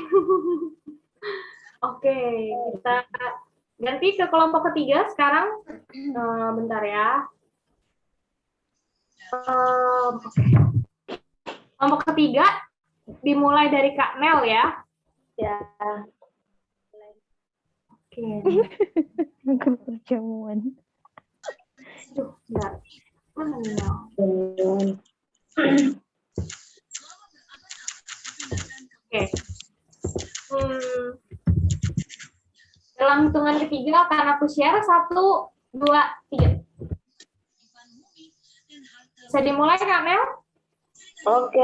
Oke, kita ganti ke kelompok ketiga sekarang. Bentar ya. Kelompok ketiga dimulai dari Kak Nel ya. Ya. Oke. Aku perjamuan. Bentar. Mana nih, Nel? Oke. Dalam hitungan ketiga akan aku share 1, 2, 3. Bisa dimulai Kak Nel? Oke.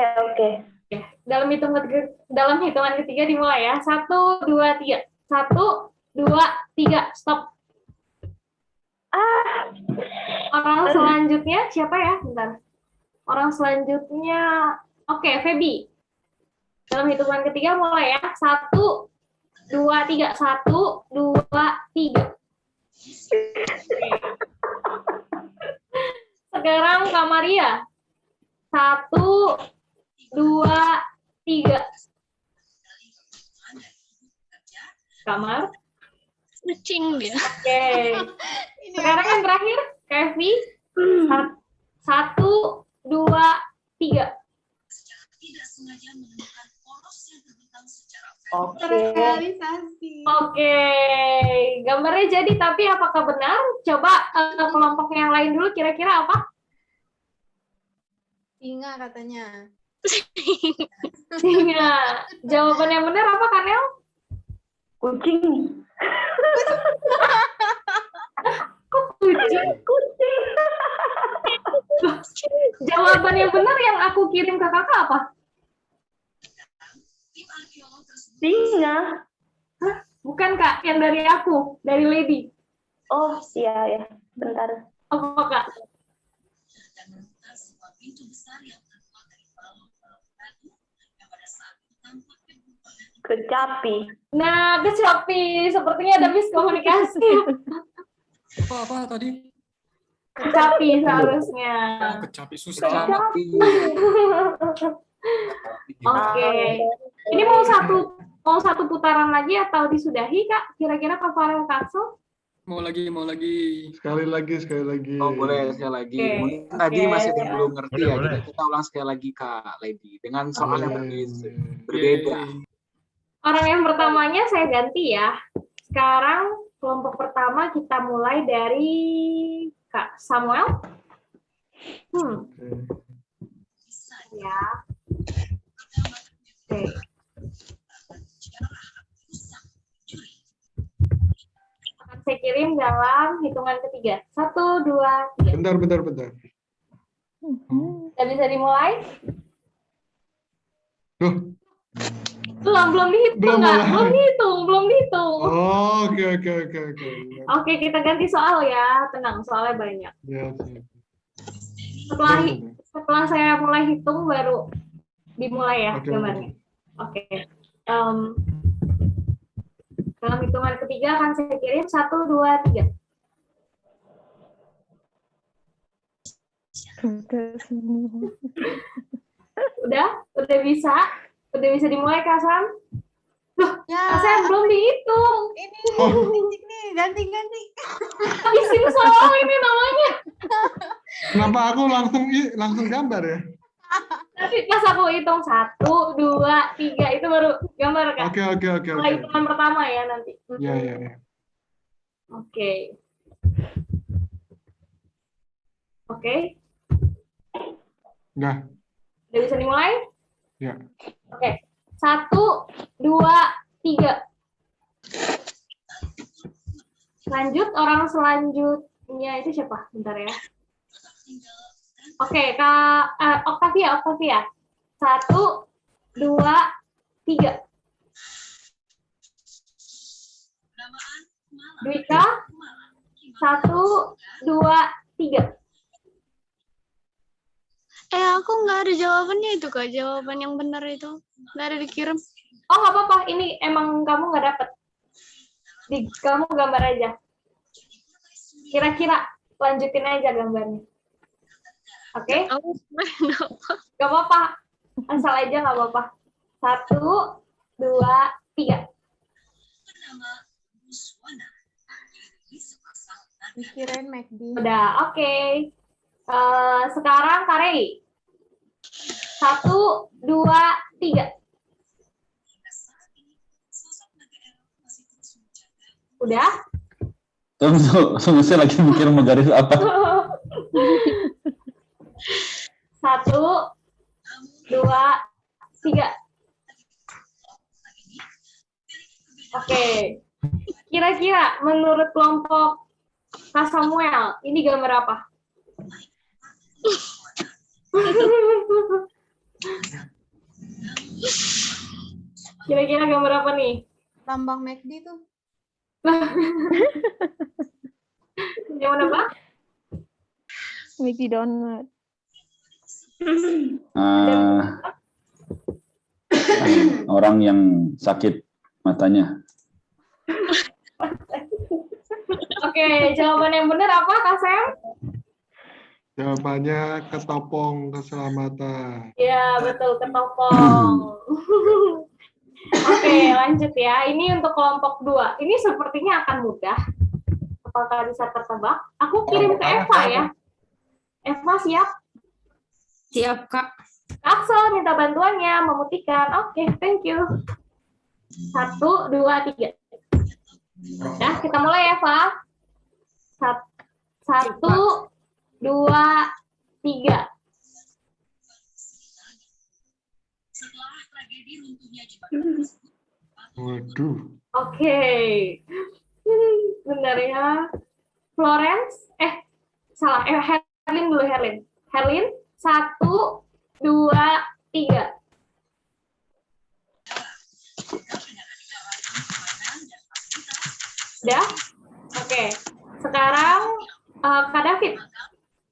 Dalam hitungan ketiga dimulai ya. 1, 2, 3. 1, 2, 3. Stop. Orang selanjutnya siapa ya? Bentar. Orang selanjutnya, oke, Feby. Dalam hitungan ketiga mulai ya. 1, 2, 3. 1, 2, 3. Sekarang Kak Maria. 1, 2, 3. Kamar. Kucing dia. Oke. Sekarang yang terakhir, Kevi. 1, 2, 3. Oke. Gambarnya jadi, tapi apakah benar? Coba kelompok yang lain dulu, kira-kira apa? Singa katanya. Singa. Jawaban yang benar apa, Kanel? Kucing. Kok kucing? Jawaban yang benar yang aku kirim ke kakak apa? Singa. Hah? Bukan Kak, yang dari aku, dari Lady. Oh iya, bentar. Apa Kak? Kecapi. Nah, kecapi. Sepertinya ada miskomunikasi. Apa tadi? Kecapi seharusnya. Kecapi susah. Oke. Ini mau satu putaran lagi atau disudahi Kak? Kira-kira Kak Farel Kakso? Mau lagi. Sekali lagi. Oh, boleh sekali lagi. Oke, Mungkin tadi oke. masih ada yang belum ngerti Boleh, ya. boleh. Jadi kita ulang sekali lagi, Kak Lady, dengan soal yang berbeda. Yeay. Orang yang pertamanya saya ganti ya. Sekarang kelompok pertama kita mulai dari Kak Samuel. Ya. Oke. Akan saya kirim dalam hitungan ketiga. 1, 2, 3. Bentar. Udah bisa dimulai? Belum dihitung, nggak? Belum dihitung. Oh, oke. Oke, kita ganti soal ya. Tenang, soalnya banyak. Ya. Setelah saya mulai hitung baru dimulai ya Oke. gambarnya. Oke. Dalam hitungan ketiga akan saya kirim 1, 2, 3. Udah bisa dimulai, Kak Sam? Loh, Ya. Kak Sam belum dihitung. Ini nih, ganti. Habisin soal ini namanya. Kenapa aku langsung gambar ya? Tapi pas aku hitung 1, 2, 3 itu baru gambar, Kak. Oke. Mulai hitungan pertama ya nanti. Ya. Oke. Nah, Udah bisa dimulai? ya. Oke. 1, 2, 3. Lanjut, orang selanjutnya itu siapa? Bentar ya. Oke, Kak Octavia. 1, 2, 3. Dwika. 1, 2, 3. Aku nggak ada jawabannya itu, Kak. Jawaban yang benar itu nggak ada dikirim. Oh, nggak apa-apa. Ini emang kamu nggak dapet. Kamu gambar aja. Kira-kira lanjutin aja gambarnya. Oke? Nggak apa-apa. Asal aja nggak apa-apa. 1, 2, 3. Dikirain McD. Udah, oke. Sekarang Kak Rey. 1, 2, 3. Udah? Tunggu, saya lagi mikir mau garis apa. 1, 2, 3. Oke. Kira-kira menurut kelompok Kak Samuel, ini gambar apa? Kira-kira gambar apa nih? Lambang McD tuh. Yang mana, Pak? Mickey Donut. Orang yang sakit matanya. Oke, jawaban yang benar apa, Kak Sam? Jawabannya ketopong keselamatan. Ya, betul, ketopong. Oke, lanjut ya. Ini untuk kelompok 2. Ini sepertinya akan mudah. Apakah bisa tertebak? Aku kirim ke Eva ya. Eva siap? Siap, Kak. Axel minta bantuannya, memutihkan. Oke, thank you. 1, 2, 3. Nah, kita mulai Eva. 1, 2, 3. Waduh. Oke. Bentar ya. Florence, salah. Herlin dulu, Herlin. Herlin, 1, 2, 3. Udah? Oke. Sekarang Kak David.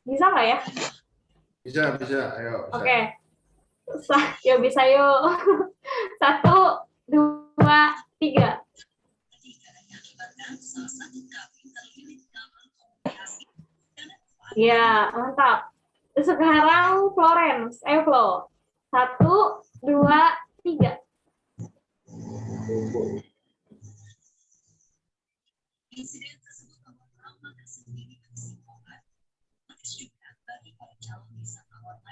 Bisa nggak ya? Bisa, ayo. Bisa. Oke. Yuk, bisa yuk. 1, 2, 3. Ya, mantap. Sekarang Florence, Flo. 1, 2, 3.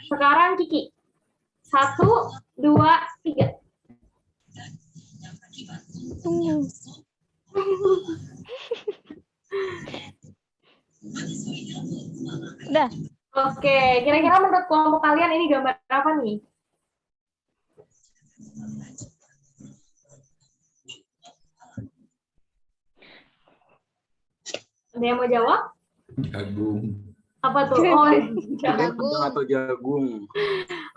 Sekarang Kiki. 1, 2, 3. Tunggu. Udah. Oke, kira-kira menurut kelompok kalian ini gambar apa nih? Ada yang mau jawab? Jagung. Apa tuh? Oh, Jagung atau jagung.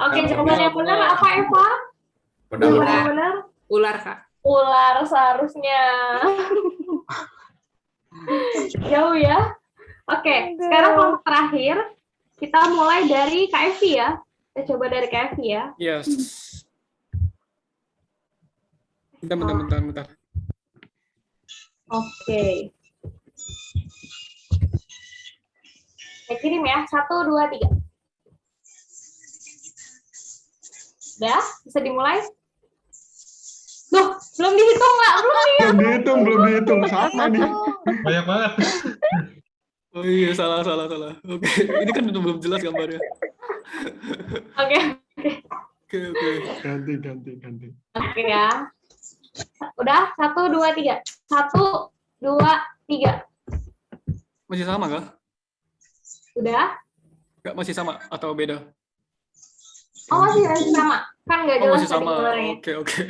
Oke, jawaban yang benar apa, Eva? Pedang. Yang benar? Ular, Kak. Ular seharusnya. Jauh ya. Oke, sekarang kelompok terakhir. Kita mulai dari Kak Evi ya. Kita coba dari Kak Evi ya. Yes. Bentar. Oke. Saya kirim ya. 1, 2, 3. Udah? Bisa dimulai? Duh, belum dihitung nggak? Belum dihitung. Sama nih. Banyak banget. Oh iya, salah. Oke, ini kan udah belum jelas gambarnya. Oke. Ganti. Oke ya. Udah? 1, 2, 3. 1, 2, 3. Masih sama kah? Udah? Nggak, masih sama atau beda? Oh, masih sama. Kan nggak Oh, jelas masih tadi sama. sebenarnya. Oke.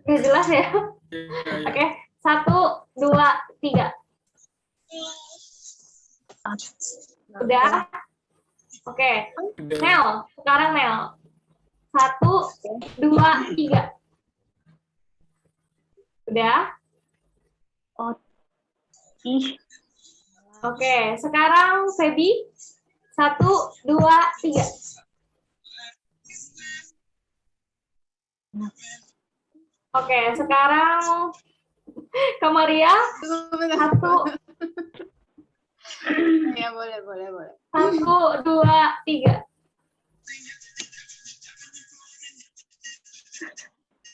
Nggak jelas ya? Iya. Oke. 1, 2, 3. Udah? Oke. Nel. Sekarang Nel. 1, 2, 3. Udah? Oh. Ih. Oke. Sekarang Feby. 1, 2, 3. Oke, sekarang Kak Maria. 1. Ya, boleh. 1, 2, 3.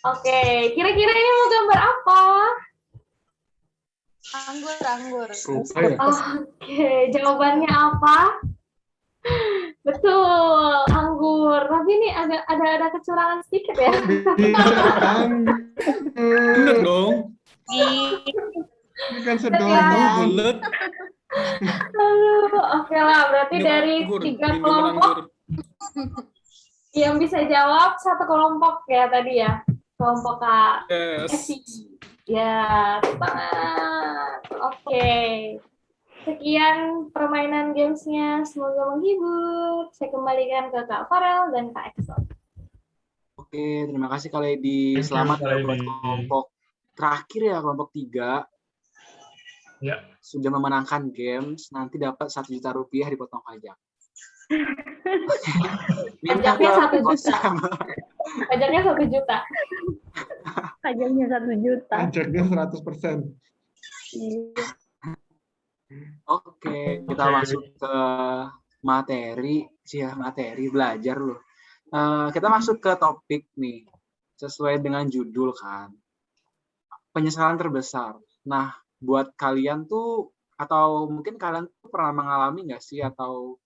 Oke, kira-kira ini mau gambar apa? Anggur. Oke, jawabannya apa? Betul, anggur. Tapi ini ada kecurangan sedikit ya. Bener dong. Ini kan Bulet. Oke lah, berarti dari 3 kelompok yang bisa jawab 1 kelompok ya tadi ya. Kelompok Kak Evi. Ya, semangat. Oke. Sekian permainan gamesnya, semoga menghibur. Saya kembalikan ke Kak Farel dan Kak Exxon. Oke, terima kasih Kak Lady. Selamat buat kelompok terakhir ya, kelompok 3. Ya. Sudah memenangkan games, nanti dapat 1 juta rupiah dipotong pajak. Pajaknya 1 juta. Pajaknya 1 juta. Pajaknya 1 juta. Pajaknya 100%. Oke, kita masuk ke materi belajar loh. Kita masuk ke topik nih, sesuai dengan judul kan, penyesalan terbesar. Nah, buat kalian tuh, atau mungkin kalian tuh pernah mengalami nggak sih, atau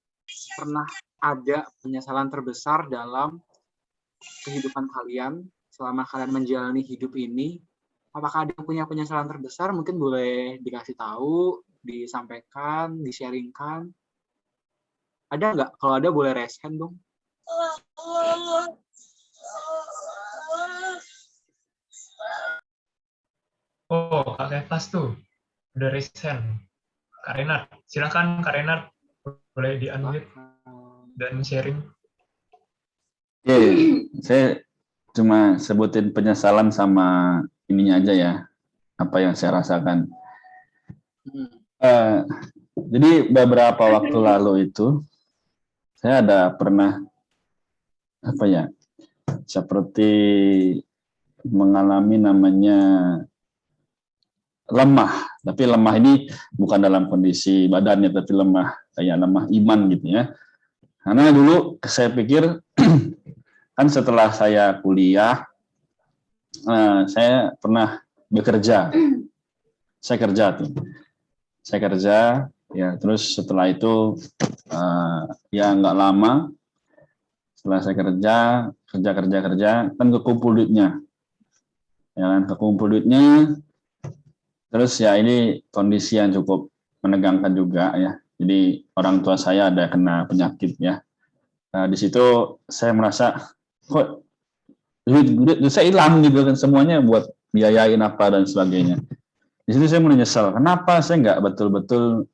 pernah ada penyesalan terbesar dalam kehidupan kalian selama kalian menjalani hidup ini? Apakah ada yang punya penyesalan terbesar? Mungkin boleh dikasih tahu, disampaikan, di-sharingkan. Ada nggak? Kalau ada boleh raise hand dong. Oh, Kak Kefas tuh udah raise hand. Kak Renat, silakan Kak Renat, boleh di-unmute dan sharing. Oke, saya cuma sebutin penyesalan sama ininya aja ya, apa yang saya rasakan. Jadi beberapa waktu lalu itu saya ada pernah seperti mengalami namanya lemah, tapi lemah ini bukan dalam kondisi badannya, tapi lemah kayak lemah iman gitu ya. Karena dulu saya pikir kan setelah saya kuliah, saya pernah bekerja. Saya kerja, Ya, terus setelah itu ya nggak lama setelah saya kerja kan kekumpul duitnya, ya kan kekumpul duitnya. Terus ya ini kondisi yang cukup menegangkan juga ya. Jadi orang tua saya ada kena penyakit ya. Nah, di situ saya merasa kok duit saya hilang gitu kan, semuanya buat biayain apa dan sebagainya. Di situ saya menyesal, kenapa saya nggak betul-betul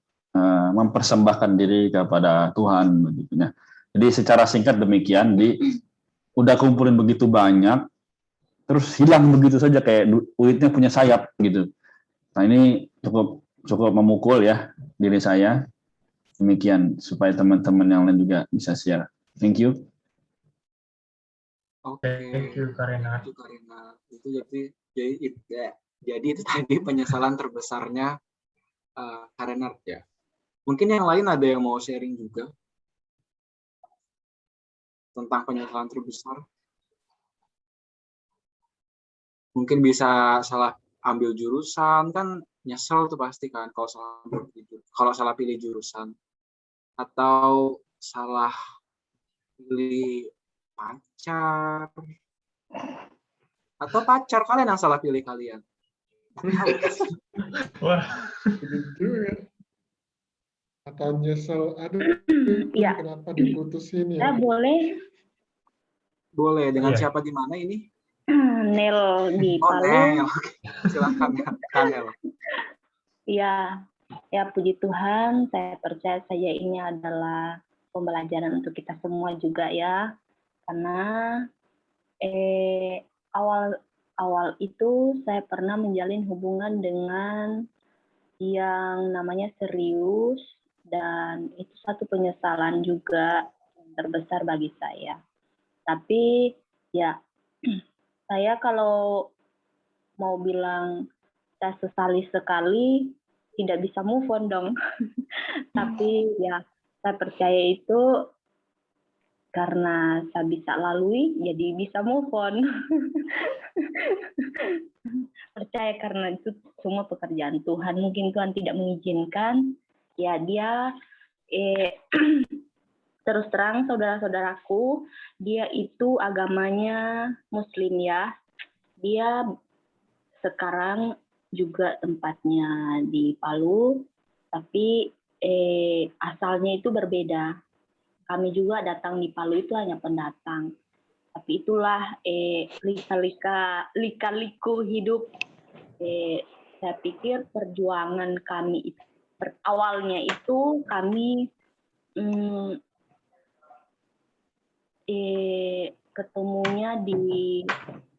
mempersembahkan diri kepada Tuhan begitu ya. Jadi secara singkat demikian, udah kumpulin begitu banyak, terus hilang begitu saja kayak duitnya punya sayap gitu. Nah ini cukup memukul ya diri saya. Demikian supaya teman-teman yang lain juga bisa share. Thank you. Oke. Thank you, Karina. Itu jadi itu tadi penyesalan terbesarnya Karina ya. Mungkin yang lain ada yang mau sharing juga tentang penyesalan terbesar. Mungkin bisa salah ambil jurusan, kan nyesel tuh pasti kan kalau salah pilih jurusan, atau salah pilih pacar, atau pacar kalian yang salah pilih kalian. Wah. Atau nyesel, aduh Ya. kenapa diputusin ya? Boleh. Boleh, dengan siapa di mana ini? Nel di Palu. Nel. Silakan Nel. Ya, puji Tuhan, saya percaya saja ini adalah pembelajaran untuk kita semua juga ya. Karena awal itu saya pernah menjalin hubungan dengan yang namanya serius, dan itu satu penyesalan juga terbesar bagi saya. Tapi ya, saya kalau mau bilang saya sesali sekali, tidak bisa move on dong. Tapi ya, saya percaya itu karena saya bisa lalui, jadi bisa move on. Percaya karena itu semua pekerjaan Tuhan. Mungkin Tuhan tidak mengizinkan, ya dia terus terang saudara-saudaraku, dia itu agamanya Muslim ya. Dia sekarang juga tempatnya di Palu, tapi asalnya itu berbeda. Kami juga datang di Palu itu hanya pendatang. Tapi itulah lika-liku hidup. Saya pikir perjuangan kami awalnya itu kami ketemunya di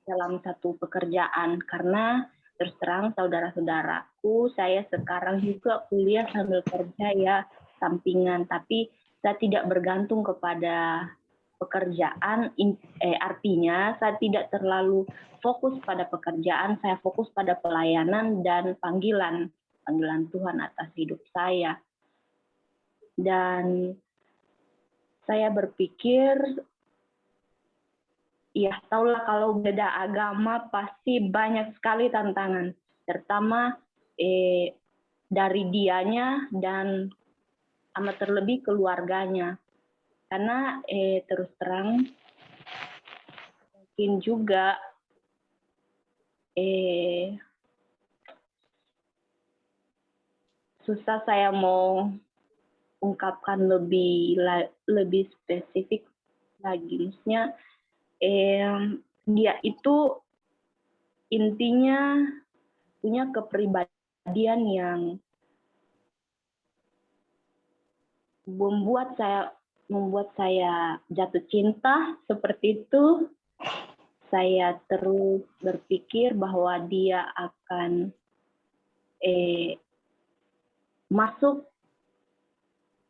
dalam satu pekerjaan, karena terus terang saudara-saudaraku, saya sekarang juga kuliah sambil kerja ya, sampingan, tapi saya tidak bergantung kepada pekerjaan, artinya saya tidak terlalu fokus pada pekerjaan, saya fokus pada pelayanan dan panggilan Tuhan atas hidup saya. Dan saya berpikir, ya tahulah kalau beda agama pasti banyak sekali tantangan, terutama dari dianya dan amat terlebih keluarganya. Karena terus terang mungkin juga susah saya mau ungkapkan lebih spesifik lagi. Maksudnya dia itu intinya punya kepribadian yang membuat saya jatuh cinta seperti itu. Saya terus berpikir bahwa dia akan masuk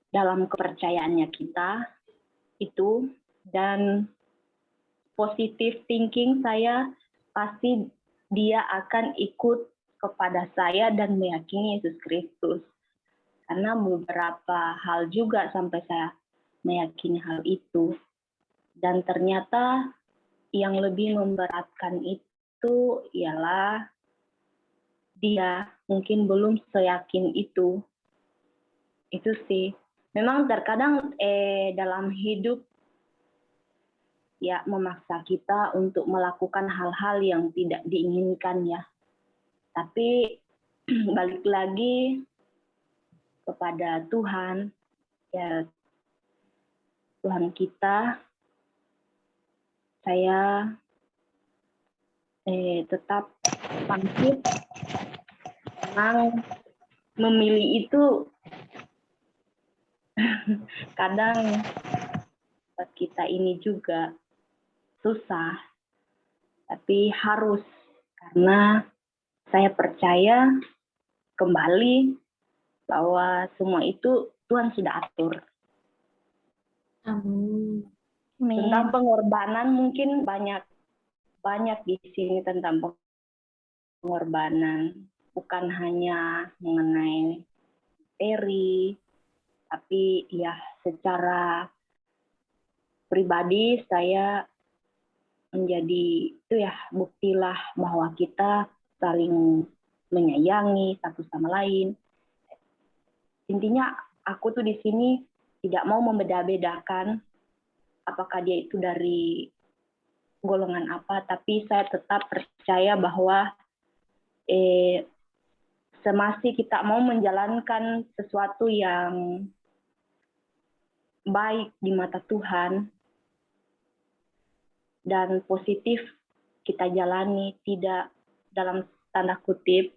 dalam kepercayaannya kita itu, dan positive thinking saya pasti dia akan ikut kepada saya dan meyakini Yesus Kristus. Karena beberapa hal juga sampai saya meyakini hal itu. Dan ternyata yang lebih memberatkan itu ialah dia mungkin belum seyakin itu. Itu sih. Memang terkadang dalam hidup ya memaksa kita untuk melakukan hal-hal yang tidak diinginkan ya. Tapi balik lagi kepada Tuhan, ya Tuhan kita, saya tetap bangkit. Memang memilih itu kadang buat kita ini juga susah, tapi harus, karena saya percaya kembali bahwa semua itu Tuhan sudah atur. Amin. Tentang pengorbanan mungkin banyak di sini tentang pengorbanan, bukan hanya mengenai materi, tapi ya secara pribadi saya menjadi itu ya buktilah bahwa kita saling menyayangi satu sama lain. Intinya aku tuh di sini tidak mau membeda-bedakan apakah dia itu dari golongan apa, tapi saya tetap percaya bahwa semasi kita mau menjalankan sesuatu yang baik di mata Tuhan dan positif kita jalani, tidak dalam tanda kutip,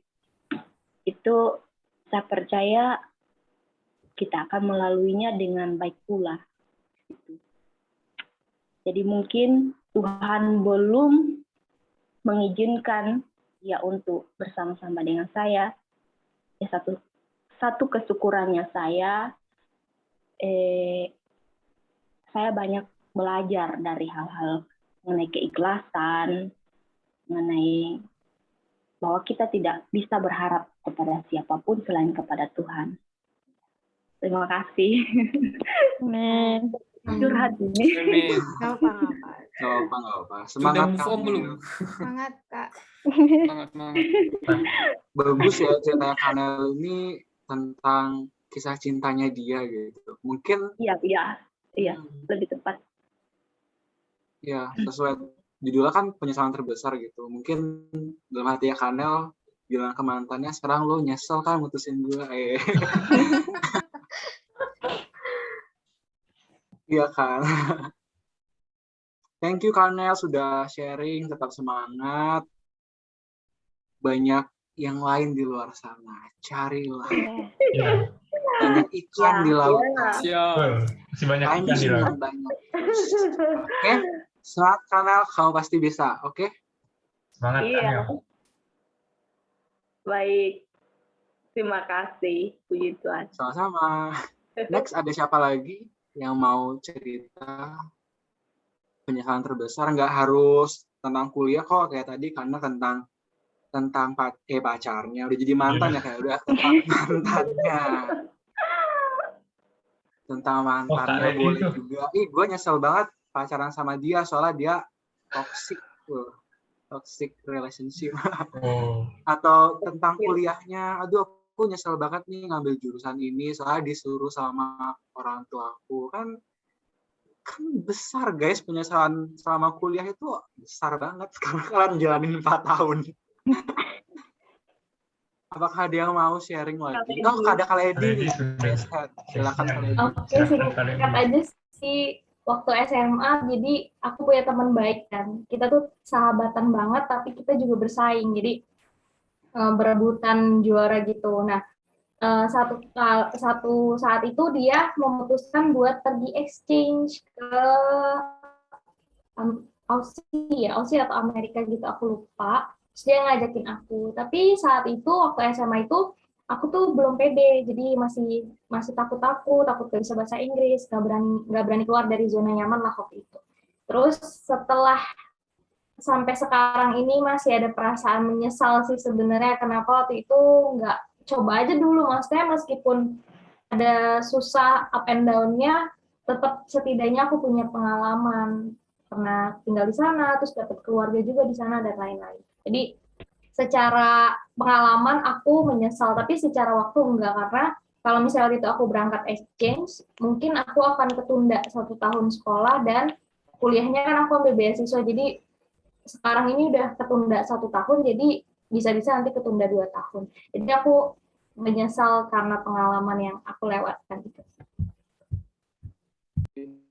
itu saya percaya kita akan melaluinya dengan baik pula. Jadi mungkin Tuhan belum mengizinkan ya untuk bersama-sama dengan saya. Ya satu kesyukurannya saya banyak belajar dari hal-hal mengenai keikhlasan, mengenai bahwa kita tidak bisa berharap kepada siapapun selain kepada Tuhan. Terima kasih. Amin. Curhat ini. Amin. Nggak apa. Semangat Sudah move on belum? Semangat, Kak. Semangat. Bagus ya cerita Kanel ini tentang kisah cintanya dia gitu. Mungkin Iya, lebih tepat. Ya, sesuai judulnya kan penyesalan terbesar gitu. Mungkin dalam hati Kanel bilang ke mantannya, sekarang lo nyesel kan mutusin gue. Iya kan. Thank you Kanel sudah sharing, tetap semangat. Banyak yang lain di luar sana. Carilah. Banyak ikan di lautan. Masih banyak ikan di laut. Oke. Semangat Kanel, kamu pasti bisa. Oke? Semangat Kanel. Baik. Terima kasih, puji Tuhan. Sama-sama. Next ada siapa lagi yang mau cerita penyesalan terbesar? Nggak harus tentang kuliah kok kayak tadi, karena tentang pacarnya udah jadi mantan ya, kayak udah tentang mantannya. Tentang mantannya boleh gitu juga. Gue nyesel banget pacaran sama dia, soalnya dia toxic relationship. Atau tentang kuliahnya, aduh aku nyesel banget nih ngambil jurusan ini soalnya disuruh sama orang tuaku. Kan besar guys, penyesalan selama kuliah itu besar banget karena kalian jalanin 4 tahun. Apakah dia mau sharing lagi? Ada Kaledi. Silakan Kaledi. Oke, singkat aja sih. Waktu SMA, jadi aku punya teman baik kan. Kita tuh sahabatan banget, tapi kita juga bersaing. Jadi berebutan juara gitu. Nah, satu saat itu dia memutuskan buat pergi exchange ke Aussie atau Amerika gitu, aku lupa. Terus dia ngajakin aku. Tapi saat itu waktu SMA itu aku tuh belum pede, jadi masih takut gak bisa bahasa Inggris, nggak berani keluar dari zona nyaman lah waktu itu. Terus setelah sampai sekarang ini masih ada perasaan menyesal sih sebenarnya, kenapa waktu itu nggak coba aja dulu. Maksudnya meskipun ada susah up and down-nya, tetap setidaknya aku punya pengalaman, pernah tinggal di sana, terus dapat keluarga juga di sana dan lain-lain. Jadi secara pengalaman aku menyesal, tapi secara waktu enggak, karena kalau misalnya waktu itu aku berangkat exchange, mungkin aku akan ketunda 1 tahun sekolah dan kuliahnya kan aku ambil beasiswa. Jadi sekarang ini udah ketunda 1 tahun, jadi bisa-bisa nanti ketunda 2 tahun. Jadi aku menyesal karena pengalaman yang aku lewatkan itu.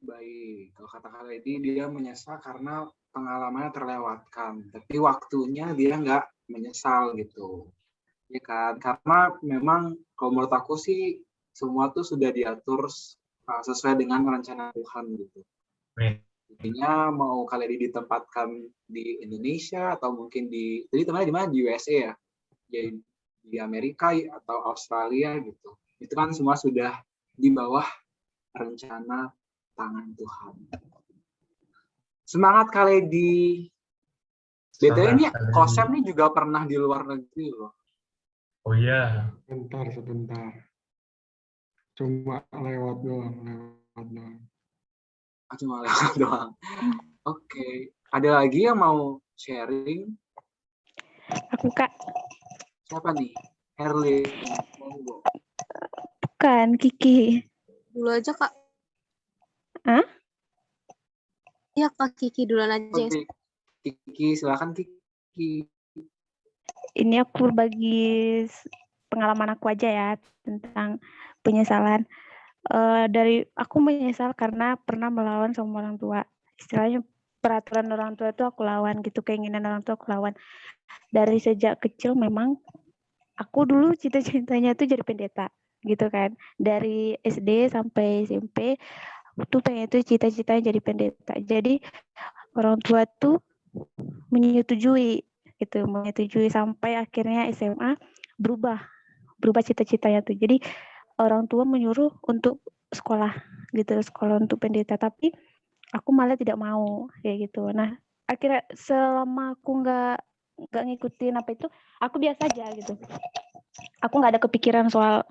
Baik, kalau kata Kak Lady, dia menyesal karena pengalamannya terlewatkan, tapi waktunya dia nggak menyesal gitu. Ya kan, karena memang kalau menurut aku sih semua tuh sudah diatur sesuai dengan rencana Tuhan gitu. Intinya mau kalian ditempatkan di Indonesia atau mungkin tadi temannya di mana, di USA ya, di Amerika atau Australia gitu, itu kan semua sudah di bawah rencana tangan Tuhan. Semangat kalian di BTW ini konsep nih juga pernah di luar negeri loh. Oh iya. Sebentar. Cuma lewat doang. Cuma lewat doang. Oke. Ada lagi yang mau sharing? Aku, Kak. Siapa nih? Erlin. Bukan, Kiki. Dulu aja, Kak. Hah? Iya, Kak, Kiki duluan aja. Kiki, silakan Kiki. Ini aku berbagi pengalaman aku aja ya tentang penyesalan. Dari aku menyesal karena pernah melawan sama orang tua. Istilahnya peraturan orang tua itu aku lawan gitu, keinginan orang tua aku lawan. Dari sejak kecil memang aku dulu cita-citanya tuh jadi pendeta gitu kan. Dari SD sampai SMP aku tuh pengen tuh cita-citanya jadi pendeta. Jadi orang tua tuh menyetujui sampai akhirnya SMA berubah cita-citanya tuh. Jadi orang tua menyuruh untuk sekolah untuk pendeta, tapi aku malah tidak mau kayak gitu. Nah, akhirnya selama aku nggak ngikutin apa itu, aku biasa aja gitu. Aku nggak ada kepikiran soal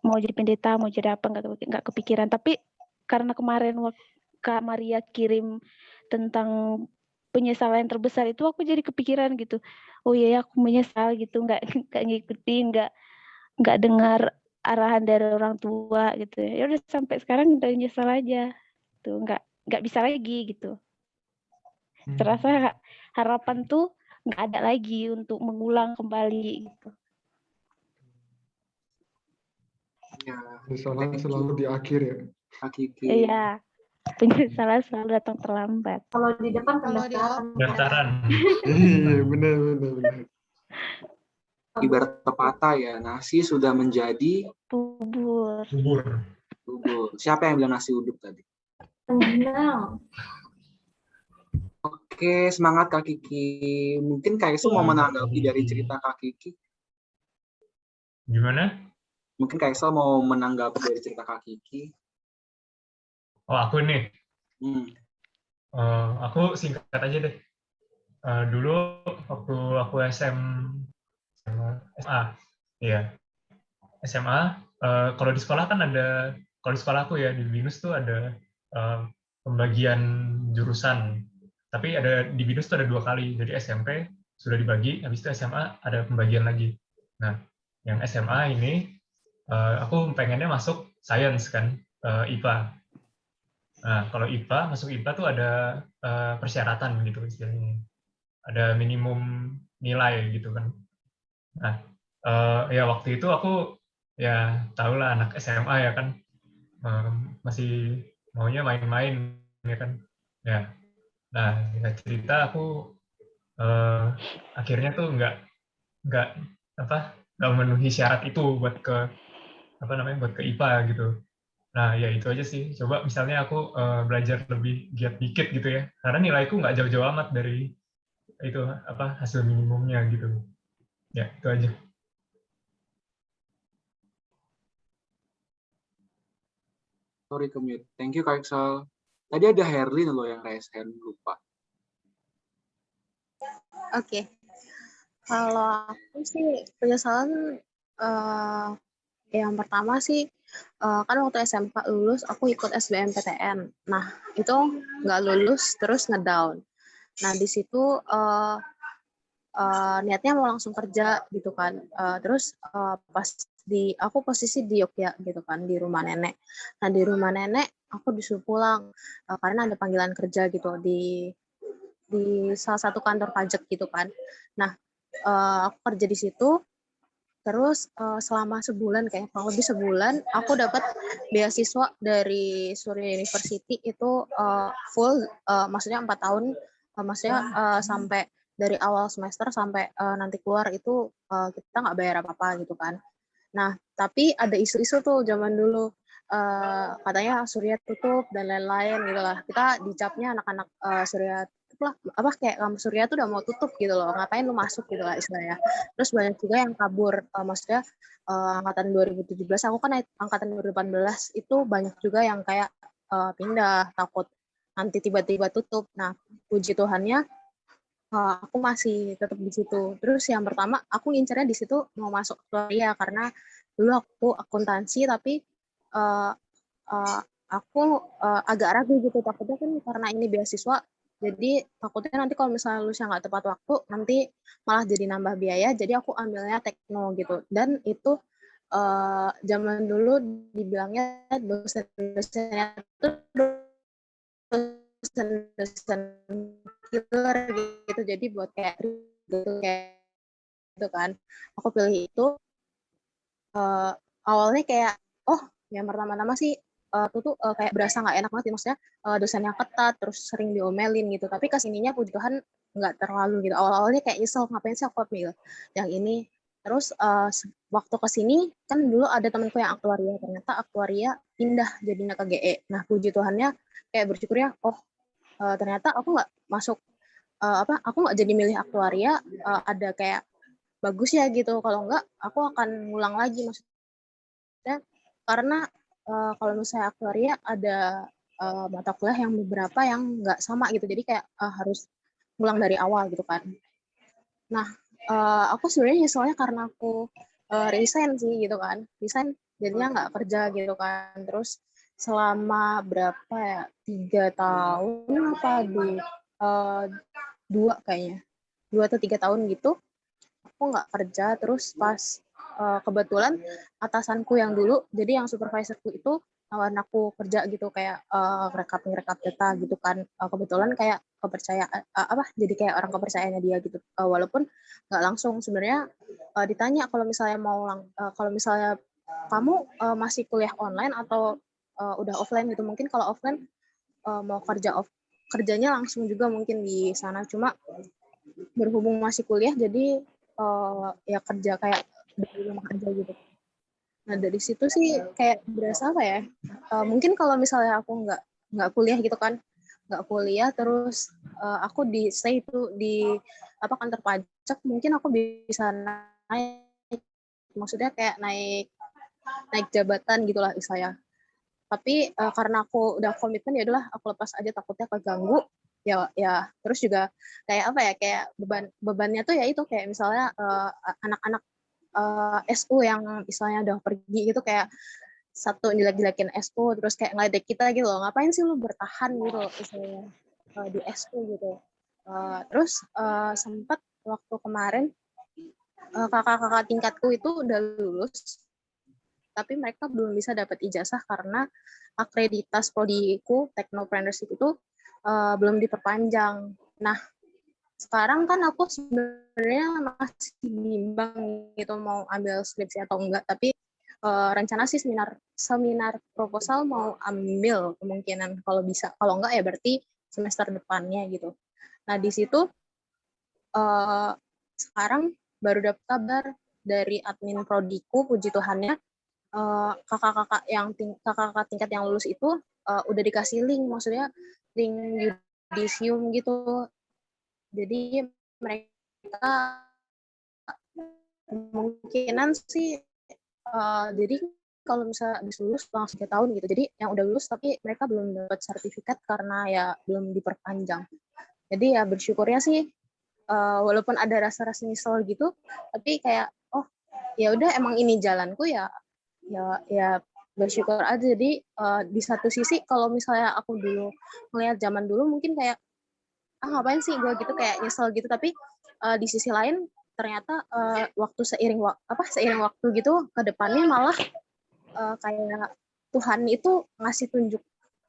mau jadi pendeta, mau jadi apa, nggak kepikiran. Tapi karena kemarin waktu Kak Maria kirim tentang penyesalan yang terbesar itu, aku jadi kepikiran gitu. Oh iya, aku menyesal gitu, nggak ngikutin, nggak dengar arahan dari orang tua gitu. Ya udah sampai sekarang udah nyesal aja. Tuh nggak bisa lagi gitu. Terasa harapan tuh nggak ada lagi untuk mengulang kembali gitu. Ya, penyesalan selalu di akhir ya. Iya. Penyesalan selalu datang terlambat. Kalau di depan pendaftaran. Iya, benar. Ibarat pepatah ya, nasi sudah menjadi bubur. Siapa yang bilang nasi uduk tadi? Oke, semangat Kak Kiki. Mungkin Kak Isu mau menanggapi dari cerita Kak Kiki. Gimana? Mungkin Kak Isu mau menanggapi dari cerita Kak Kiki. Oh, aku nih. Aku singkat aja deh. Dulu waktu aku SMA, kalau di sekolah kan ada, kalau di sekolah aku ya di BINUS tuh ada pembagian jurusan. Tapi di BINUS tuh ada 2 kali. Jadi SMP sudah dibagi, habis itu SMA ada pembagian lagi. Nah, yang SMA ini aku pengennya masuk science kan, IPA. Nah, kalau IPA, masuk IPA tuh ada persyaratan gitu istilahnya. Ada minimum nilai gitu kan. Nah, ya waktu itu aku ya tahulah anak SMA ya kan, masih maunya main-main ya kan. Ya. Nah, cerita aku akhirnya tuh nggak memenuhi syarat itu buat ke IPA gitu. Nah, ya itu aja sih. Coba misalnya aku belajar lebih giat dikit gitu ya. Karena nilaiku nggak jauh-jauh amat dari itu hasil minimumnya gitu. Ya, itu aja. Sorry commute. Thank you Kak Iksal. Tadi ada Herlin loh yang raise hand, lupa. Oke. Kalau aku sih penyesalan yang pertama sih kan waktu SMK lulus aku ikut SBMPTN. Nah, itu nggak lulus terus ngedown. Nah, di situ niatnya mau langsung kerja gitu kan. Terus pas aku posisi di Yogyakarta gitu kan, di rumah nenek. Nah di rumah nenek aku disuruh pulang karena ada panggilan kerja gitu di salah satu kantor pajak gitu kan. Nah aku kerja di situ. Terus selama sebulan, kayak kurang lebih sebulan, aku dapat beasiswa dari Surya University itu full, maksudnya 4 tahun, maksudnya sampai dari awal semester sampai nanti keluar itu kita nggak bayar apa-apa gitu kan. Nah, tapi ada isu-isu tuh zaman dulu, katanya Surya tutup dan lain-lain gitu lah. Kita dicapnya anak-anak Surya lah, apa kayak kampus Surya tuh udah mau tutup gitu loh, ngapain lu masuk gitu lah istilahnya. Terus banyak juga yang kabur, maksudnya angkatan 2017, aku kan angkatan 2018, itu banyak juga yang kayak pindah, takut nanti tiba-tiba tutup. Nah, puji Tuhannya aku masih tetap di situ. Terus yang pertama, aku ngincernya di situ mau masuk Surya karena dulu aku akuntansi, tapi aku agak ragu gitu, takutnya kan karena ini beasiswa. Jadi takutnya nanti kalau misalnya lulusnya nggak tepat waktu, nanti malah jadi nambah biaya. Jadi aku ambilnya tekno gitu. Dan itu zaman dulu dibilangnya dosen-dosennya itu dosen-dosen killer gitu. Jadi buat kayak gitu kan. Aku pilih itu awalnya kayak, oh yang pertama-tama sih itu tuh kayak berasa nggak enak banget ya, maksudnya dosennya ketat, terus sering diomelin gitu. Tapi kesininya puji Tuhan nggak terlalu gitu. Awal-awalnya kayak nyesel, ngapain sih aku ambil yang ini. Terus waktu kesini kan dulu ada temanku yang aktuaria, ternyata aktuaria pindah jadinya ke GE. Nah puji Tuhannya kayak bersyukur ya, oh ternyata aku nggak masuk aku nggak jadi milih aktuaria, ada kayak bagus ya gitu. Kalau enggak aku akan ngulang lagi, maksudnya karena kalau misalnya aktuaria ada mata kuliah yang beberapa yang nggak sama gitu, jadi kayak harus ngulang dari awal gitu kan. Nah aku sebenarnya nyeselnya karena aku resign sih gitu kan, resign jadinya nggak kerja gitu kan. Terus selama berapa ya, 3 tahun apa 2 kayaknya, 2 atau 3 tahun gitu aku nggak kerja. Terus pas kebetulan atasanku yang dulu, jadi yang supervisorku itu nawarin aku kerja gitu, kayak rekap data gitu kan. Kebetulan kayak kepercayaan jadi kayak orang kepercayaannya dia gitu. Walaupun nggak langsung sebenarnya ditanya kalau misalnya kalau misalnya kamu masih kuliah online atau udah offline gitu. Mungkin kalau offline mau kerjanya langsung juga mungkin di sana, cuma berhubung masih kuliah jadi ya kerja kayak dari rumah kerja gitu. Nah dari situ sih kayak berasa apa ya, mungkin kalau misalnya aku nggak kuliah gitu kan, nggak kuliah terus aku di stay itu di kantor pajak, mungkin aku bisa naik, maksudnya kayak naik jabatan gitulah istilahnya. Tapi karena aku udah komitmen, ya udahlah aku lepas aja, takutnya keganggu. Ya terus juga kayak apa ya, kayak bebannya tuh ya itu kayak misalnya anak-anak SU yang misalnya udah pergi gitu, kayak satu jelek-jelekin SU terus kayak ngeledek kita gitu loh, ngapain sih lu bertahan gitu misalnya di SU gitu. Terus sempat waktu kemarin kakak-kakak tingkatku itu udah lulus, tapi mereka belum bisa dapat ijazah karena akreditas prodiku Technopreneurship itu belum diperpanjang. Nah, sekarang kan aku sebenarnya masih bimbang gitu mau ambil skripsi atau enggak, tapi rencana sih seminar proposal mau ambil kemungkinan kalau bisa. Kalau enggak ya berarti semester depannya gitu. Nah, di situ sekarang baru dapat kabar dari admin prodiku, puji Tuhannya kakak-kakak tingkat yang lulus itu udah dikasih link, maksudnya link Udisium gitu. Jadi mereka kemungkinan sih jadi kalau misalnya habis lulus langsung 3 tahun gitu. Jadi yang udah lulus tapi mereka belum dapat sertifikat karena ya belum diperpanjang. Jadi ya bersyukurnya sih walaupun ada rasa-rasa nyesel gitu, tapi kayak oh ya udah emang ini jalanku, ya bersyukur aja. Jadi di satu sisi kalau misalnya aku dulu ngelihat zaman dulu mungkin kayak ngapain sih gue gitu, kayak nyesel gitu, tapi di sisi lain ternyata waktu seiring waktu gitu ke depannya malah kayak Tuhan itu ngasih tunjuk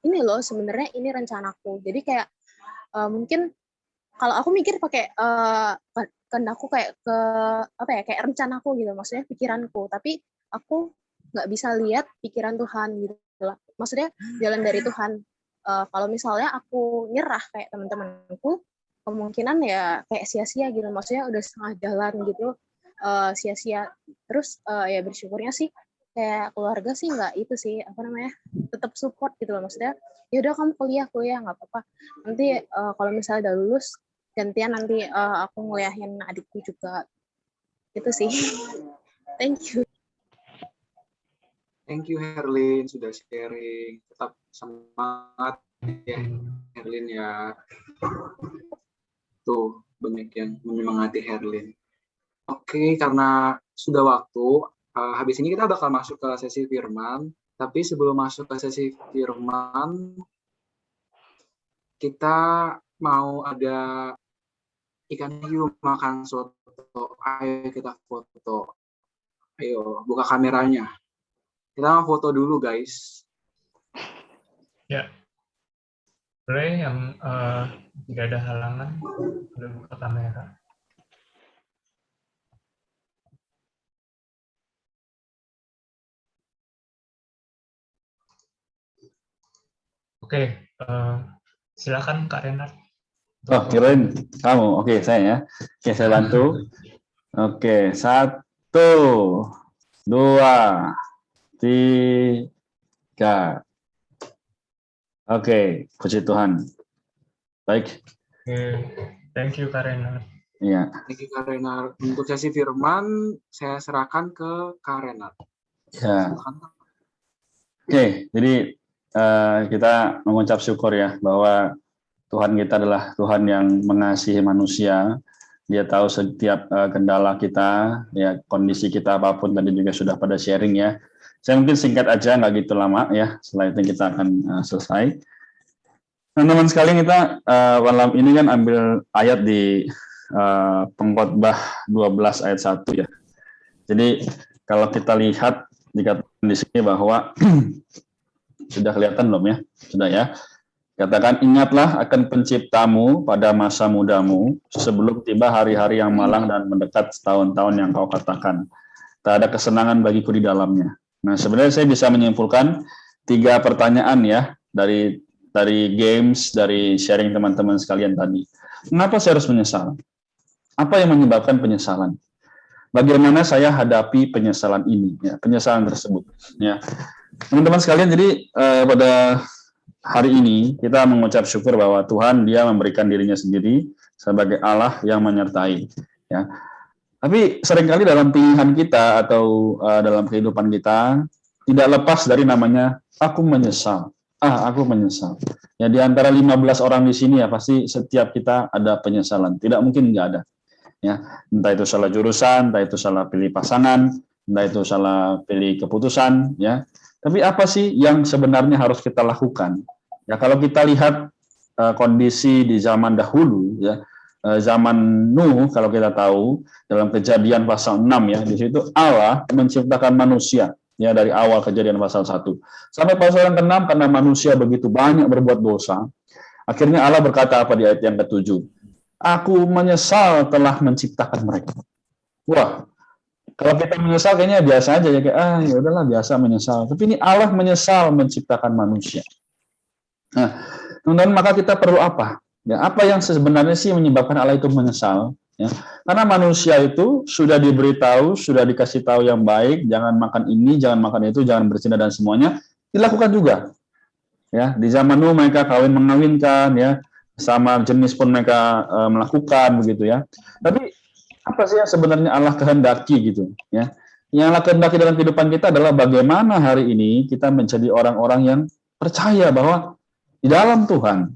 ini loh sebenarnya ini rencanaku. Jadi kayak mungkin kalau aku mikir pakai kehendakku kayak ke apa ya kayak rencanaku gitu, maksudnya pikiranku, tapi aku nggak bisa lihat pikiran Tuhan gitu lah. Maksudnya jalan dari Tuhan. Kalau misalnya aku nyerah kayak teman-temanku, kemungkinan ya kayak sia-sia gitu, maksudnya udah setengah jalan gitu, sia-sia. Terus ya bersyukurnya sih kayak keluarga sih nggak itu sih apa namanya tetap support gitu loh, maksudnya ya udah kamu kuliah nggak apa-apa, nanti kalau misalnya udah lulus gantian nanti aku nguliahin adikku juga, itu sih. Thank you. Thank you Herlin sudah sharing. Tetap semangat ya Herlin ya. Tuh banyak yang menyemangati Herlin. Oke, karena sudah waktu, habis ini kita bakal masuk ke sesi firman. Tapi sebelum masuk ke sesi firman, kita mau ada ikan hiu makan soto. Ayo kita foto. Ayo buka kameranya. Kita mau foto dulu guys. Ya, boleh yang tidak ada halangan, boleh buka kamera. Oke, silakan Kak Renat. Oh, kirain kamu. Oke, saya ya. Oke, saya bantu. Oke, 1, 2, 3. Oke, puji Tuhan. Baik. Oke, thank you Kak Renat. Iya. Thank you Kak Renat. Untuk sesi firman, saya serahkan ke Kak Renat. Ya. Oke, jadi kita mengucap syukur ya bahwa Tuhan kita adalah Tuhan yang mengasihi manusia. Dia tahu setiap kendala kita, ya kondisi kita apapun, tadi juga sudah pada sharing ya. Saya mungkin singkat aja, nggak gitu lama ya. Setelah itu kita akan selesai. Teman-teman sekalian, kita malam ini kan ambil ayat di Pengkhotbah 12 ayat 1 ya. Jadi kalau kita lihat dikatakan di sini bahwa sudah kelihatan belum ya? Sudah ya. Katakan, ingatlah akan penciptamu pada masa mudamu, sebelum tiba hari-hari yang malang dan mendekat setahun-tahun yang kau katakan. Tak ada kesenangan bagiku di dalamnya. Nah, sebenarnya saya bisa menyimpulkan 3 pertanyaan ya, dari games, dari sharing teman-teman sekalian tadi. Kenapa saya harus menyesal? Apa yang menyebabkan penyesalan? Bagaimana saya hadapi penyesalan ini, ya, penyesalan tersebut. Ya. Teman-teman sekalian, jadi pada hari ini kita mengucap syukur bahwa Tuhan Dia memberikan dirinya sendiri sebagai Allah yang menyertai. Ya. Tapi seringkali dalam pilihan kita atau dalam kehidupan kita tidak lepas dari namanya aku menyesal. Aku menyesal. Ya, di antara 15 orang di sini ya pasti setiap kita ada penyesalan. Tidak mungkin nggak ada. Ya, entah itu salah jurusan, entah itu salah pilih pasangan, entah itu salah pilih keputusan. Ya. Tapi apa sih yang sebenarnya harus kita lakukan? Ya, kalau kita lihat kondisi di zaman dahulu, ya, zaman Nuh, kalau kita tahu dalam Kejadian pasal 6 ya, di situ Allah menciptakan manusia ya dari awal Kejadian pasal 1 sampai pasal yang ke-6, karena manusia begitu banyak berbuat dosa, akhirnya Allah berkata apa di ayat yang ke-7? Aku menyesal telah menciptakan mereka. Wah, kalau kita menyesal kayaknya biasa aja ya, kayak ya udahlah biasa menyesal. Tapi ini Allah menyesal menciptakan manusia. Nah, kemudian maka kita perlu apa? Ya, apa yang sebenarnya sih menyebabkan Allah itu menyesal? Ya, karena manusia itu sudah diberitahu, sudah dikasih tahu yang baik, jangan makan ini, jangan makan itu, jangan berzina dan semuanya dilakukan juga. Ya, di zaman Nuh mereka mengawinkan, ya, sama jenis pun mereka melakukan begitu ya. Tapi apa sih yang sebenarnya Allah kehendaki gitu? Ya, yang Allah kehendaki dalam kehidupan kita adalah bagaimana hari ini kita menjadi orang-orang yang percaya bahwa di dalam Tuhan,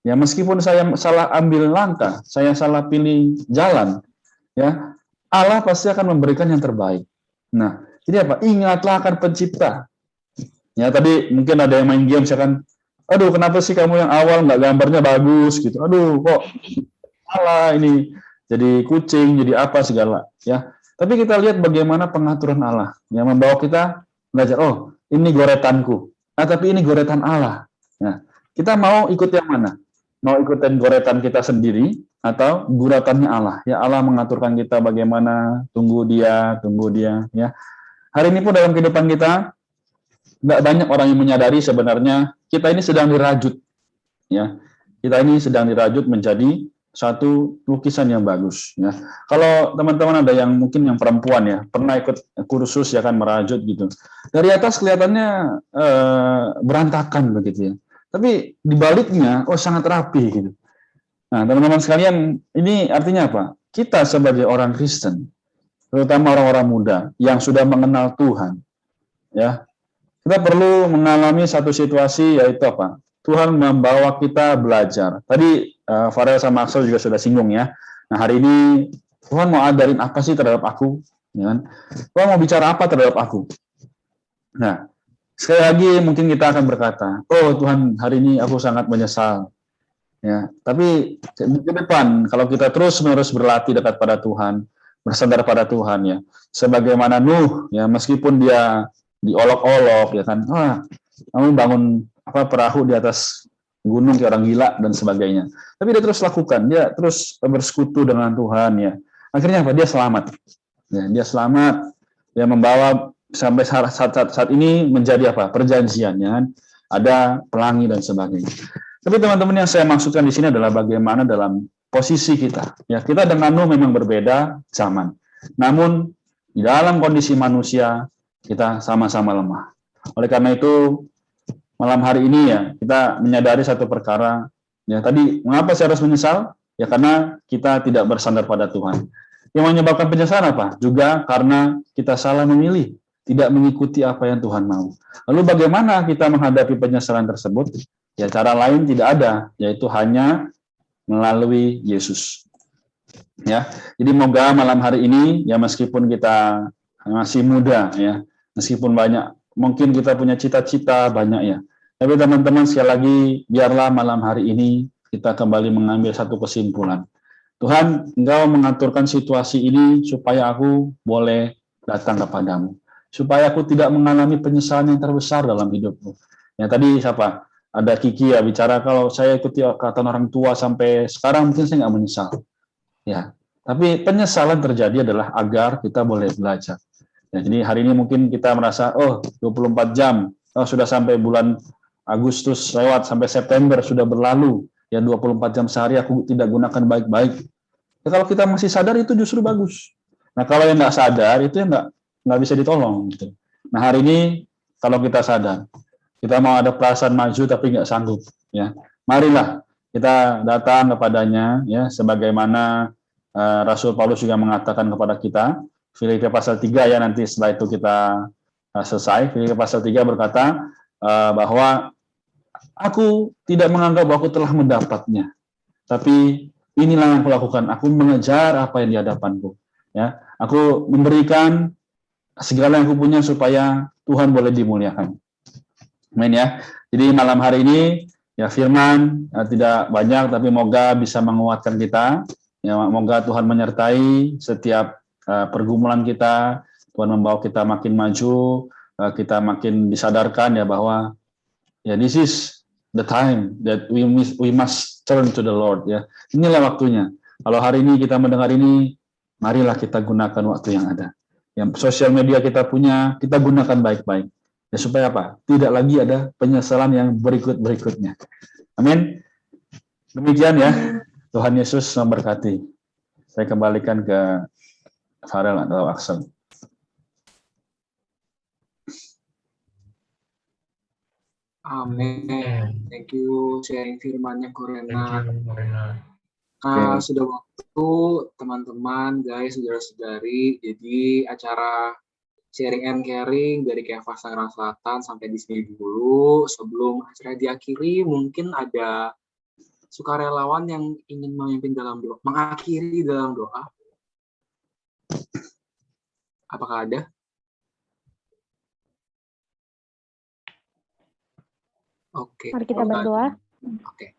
ya meskipun saya salah ambil langkah, saya salah pilih jalan, ya Allah pasti akan memberikan yang terbaik. Nah, jadi apa? Ingatlah akan pencipta. Ya tadi mungkin ada yang main game, saya kan, aduh kenapa sih kamu yang awal nggak gambarnya bagus gitu? Aduh kok salah ini. jadi kucing, jadi apa segala, ya. Tapi kita lihat bagaimana pengaturan Allah yang membawa kita belajar, oh, ini goretanku. Nah, tapi ini goretan Allah. Nah, kita mau ikut yang mana? Mau ikutin goretan kita sendiri atau goretannya Allah? Ya, Allah mengaturkan kita bagaimana, tunggu dia, ya. Hari ini pun dalam kehidupan kita, nggak banyak orang yang menyadari sebenarnya kita ini sedang dirajut, ya. Kita ini sedang dirajut menjadi satu lukisan yang bagus, ya. Kalau teman-teman ada yang mungkin yang perempuan ya pernah ikut kursus ya kan merajut gitu, dari atas kelihatannya berantakan begitu ya, tapi di baliknya oh sangat rapi gitu. Nah teman-teman sekalian, ini artinya apa? Kita sebagai orang Kristen, terutama orang-orang muda yang sudah mengenal Tuhan, ya, kita perlu mengalami satu situasi yaitu apa? Tuhan membawa kita belajar. Tadi Farel sama Axel juga sudah singgung ya. Nah hari ini Tuhan mau ajarin apa sih terhadap aku? Ya kan? Tuhan mau bicara apa terhadap aku? Nah sekali lagi mungkin kita akan berkata, oh Tuhan hari ini aku sangat menyesal. Ya, tapi ke depan kalau kita terus-menerus berlatih dekat pada Tuhan, bersandar pada Tuhan ya, sebagaimana Nuh ya meskipun dia diolok-olok ya kan, kamu bangun perahu di atas gunung kayak orang gila dan sebagainya. Tapi dia terus lakukan, dia terus bersekutu dengan Tuhan ya. Akhirnya apa? Dia selamat. Ya, dia selamat. Dia membawa sampai saat ini menjadi apa? Perjanjian ya kan? Ada pelangi dan sebagainya. Tapi teman-teman yang saya maksudkan di sini adalah bagaimana dalam posisi kita. Ya, kita dengan Nuh memang berbeda zaman. Namun di dalam kondisi manusia kita sama-sama lemah. Oleh karena itu malam hari ini ya kita menyadari satu perkara ya, tadi mengapa saya harus menyesal ya, karena kita tidak bersandar pada Tuhan. Yang menyebabkan penyesalan apa? Juga karena kita salah memilih, tidak mengikuti apa yang Tuhan mau. Lalu bagaimana kita menghadapi penyesalan tersebut? Ya cara lain tidak ada, yaitu hanya melalui Yesus. Ya, jadi moga malam hari ini ya meskipun kita masih muda ya, meskipun banyak mungkin kita punya cita-cita banyak ya, tapi teman-teman sekali lagi biarlah malam hari ini kita kembali mengambil satu kesimpulan. Tuhan, Engkau mengaturkan situasi ini supaya aku boleh datang kepadamu, supaya aku tidak mengalami penyesalan yang terbesar dalam hidupku. Ya tadi siapa? Ada Kiki ya bicara kalau saya ikuti kata orang tua sampai sekarang mungkin saya nggak menyesal. Ya, tapi penyesalan terjadi adalah agar kita boleh belajar. Ya, jadi hari ini mungkin kita merasa, oh 24 jam, oh, sudah sampai bulan Agustus lewat, sampai September sudah berlalu, ya 24 jam sehari aku tidak gunakan baik-baik. Ya, kalau kita masih sadar itu justru bagus. Nah kalau yang nggak sadar itu ya nggak bisa ditolong. Gitu. Nah hari ini kalau kita sadar, kita mau ada perasaan maju tapi nggak sanggup, ya marilah kita datang kepadanya, ya sebagaimana Rasul Paulus juga mengatakan kepada kita, Filipi pasal 3 ya, nanti setelah itu kita selesai. Filipi pasal 3 berkata bahwa aku tidak menganggap bahwa aku telah mendapatnya, tapi inilah yang aku lakukan, aku mengejar apa yang di hadapanku, ya aku memberikan segala yang aku punya supaya Tuhan boleh dimuliakan. Amin ya. Jadi malam hari ini ya firman tidak banyak tapi moga bisa menguatkan kita. Ya moga Tuhan menyertai setiap pergumulan kita. Tuhan membawa kita makin maju, kita makin disadarkan ya bahwa ya this is the time that we must turn to the Lord ya. Inilah waktunya. Kalau hari ini kita mendengar ini, marilah kita gunakan waktu yang ada. Yang sosial media kita punya, kita gunakan baik-baik. Ya, supaya apa? Tidak lagi ada penyesalan yang berikut-berikutnya. Amin. Demikian ya. Tuhan Yesus memberkati. Saya kembalikan ke Farel atau Axel. Amin. Thank you sharing firman-nya Korena. Okay. Sudah waktu teman-teman, guys, saudara-saudari. Jadi acara sharing and caring dari Kefas Tangerang Selatan sampai di sini dulu. Sebelum acara diakhiri, mungkin ada sukarelawan yang ingin memimpin dalam doa, mengakhiri dalam doa. Apakah ada? Oke. Mari kita berdoa. Oke.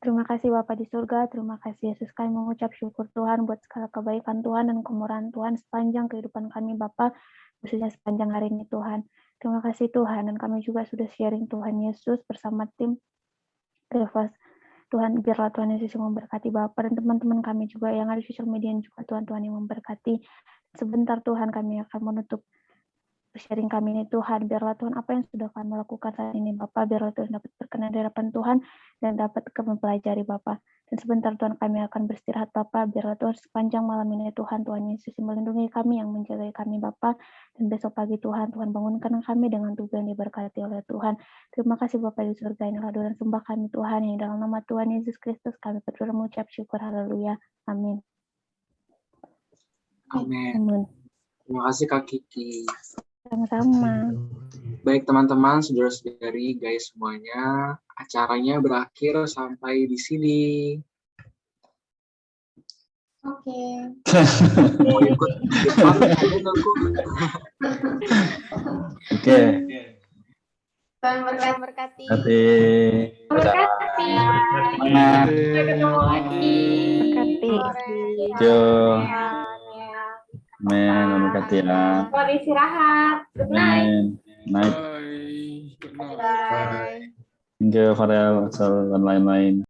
Terima kasih Bapa di surga, terima kasih Yesus, kami mengucap syukur Tuhan buat segala kebaikan Tuhan dan kemurahan Tuhan sepanjang kehidupan kami Bapa, khususnya sepanjang hari ini Tuhan. Terima kasih Tuhan, dan kami juga sudah sharing Tuhan Yesus bersama tim Revas. Tuhan, biarlah Tuhan Yesus yang memberkati Bapa dan teman-teman kami juga yang ada di sosial media juga Tuhan yang memberkati. Sebentar Tuhan kami akan menutup sharing kami ini Tuhan, biarlah Tuhan apa yang sudah kami lakukan saat ini Bapak, biarlah Tuhan dapat berkenan di hadapan Tuhan dan dapat kami pelajari Bapak. Dan sebentar Tuhan kami akan beristirahat Bapak, biarlah Tuhan sepanjang malam ini Tuhan Yesus yang melindungi kami, yang menjaga kami Bapak, dan besok pagi Tuhan bangunkan kami dengan tubuh yang diberkati oleh Tuhan. Terima kasih Bapak di surga, inilah doa dan sembah kami Tuhan, yang dalam nama Tuhan Yesus Kristus kami berdoa mengucap syukur, haleluya, amin. Amin. Terima kasih Kak Kiki. Sama-sama. Baik teman-teman, saudara-saudari, guys semuanya, acaranya berakhir sampai di sini. Oke. Mau ikut Oke. Tuhan berkati. Berkati. Sampai ketemu lagi. Yo. Men, berkati ya. Selamat istirahat. Good night. Night. Thank you Farel, dan lain-lain.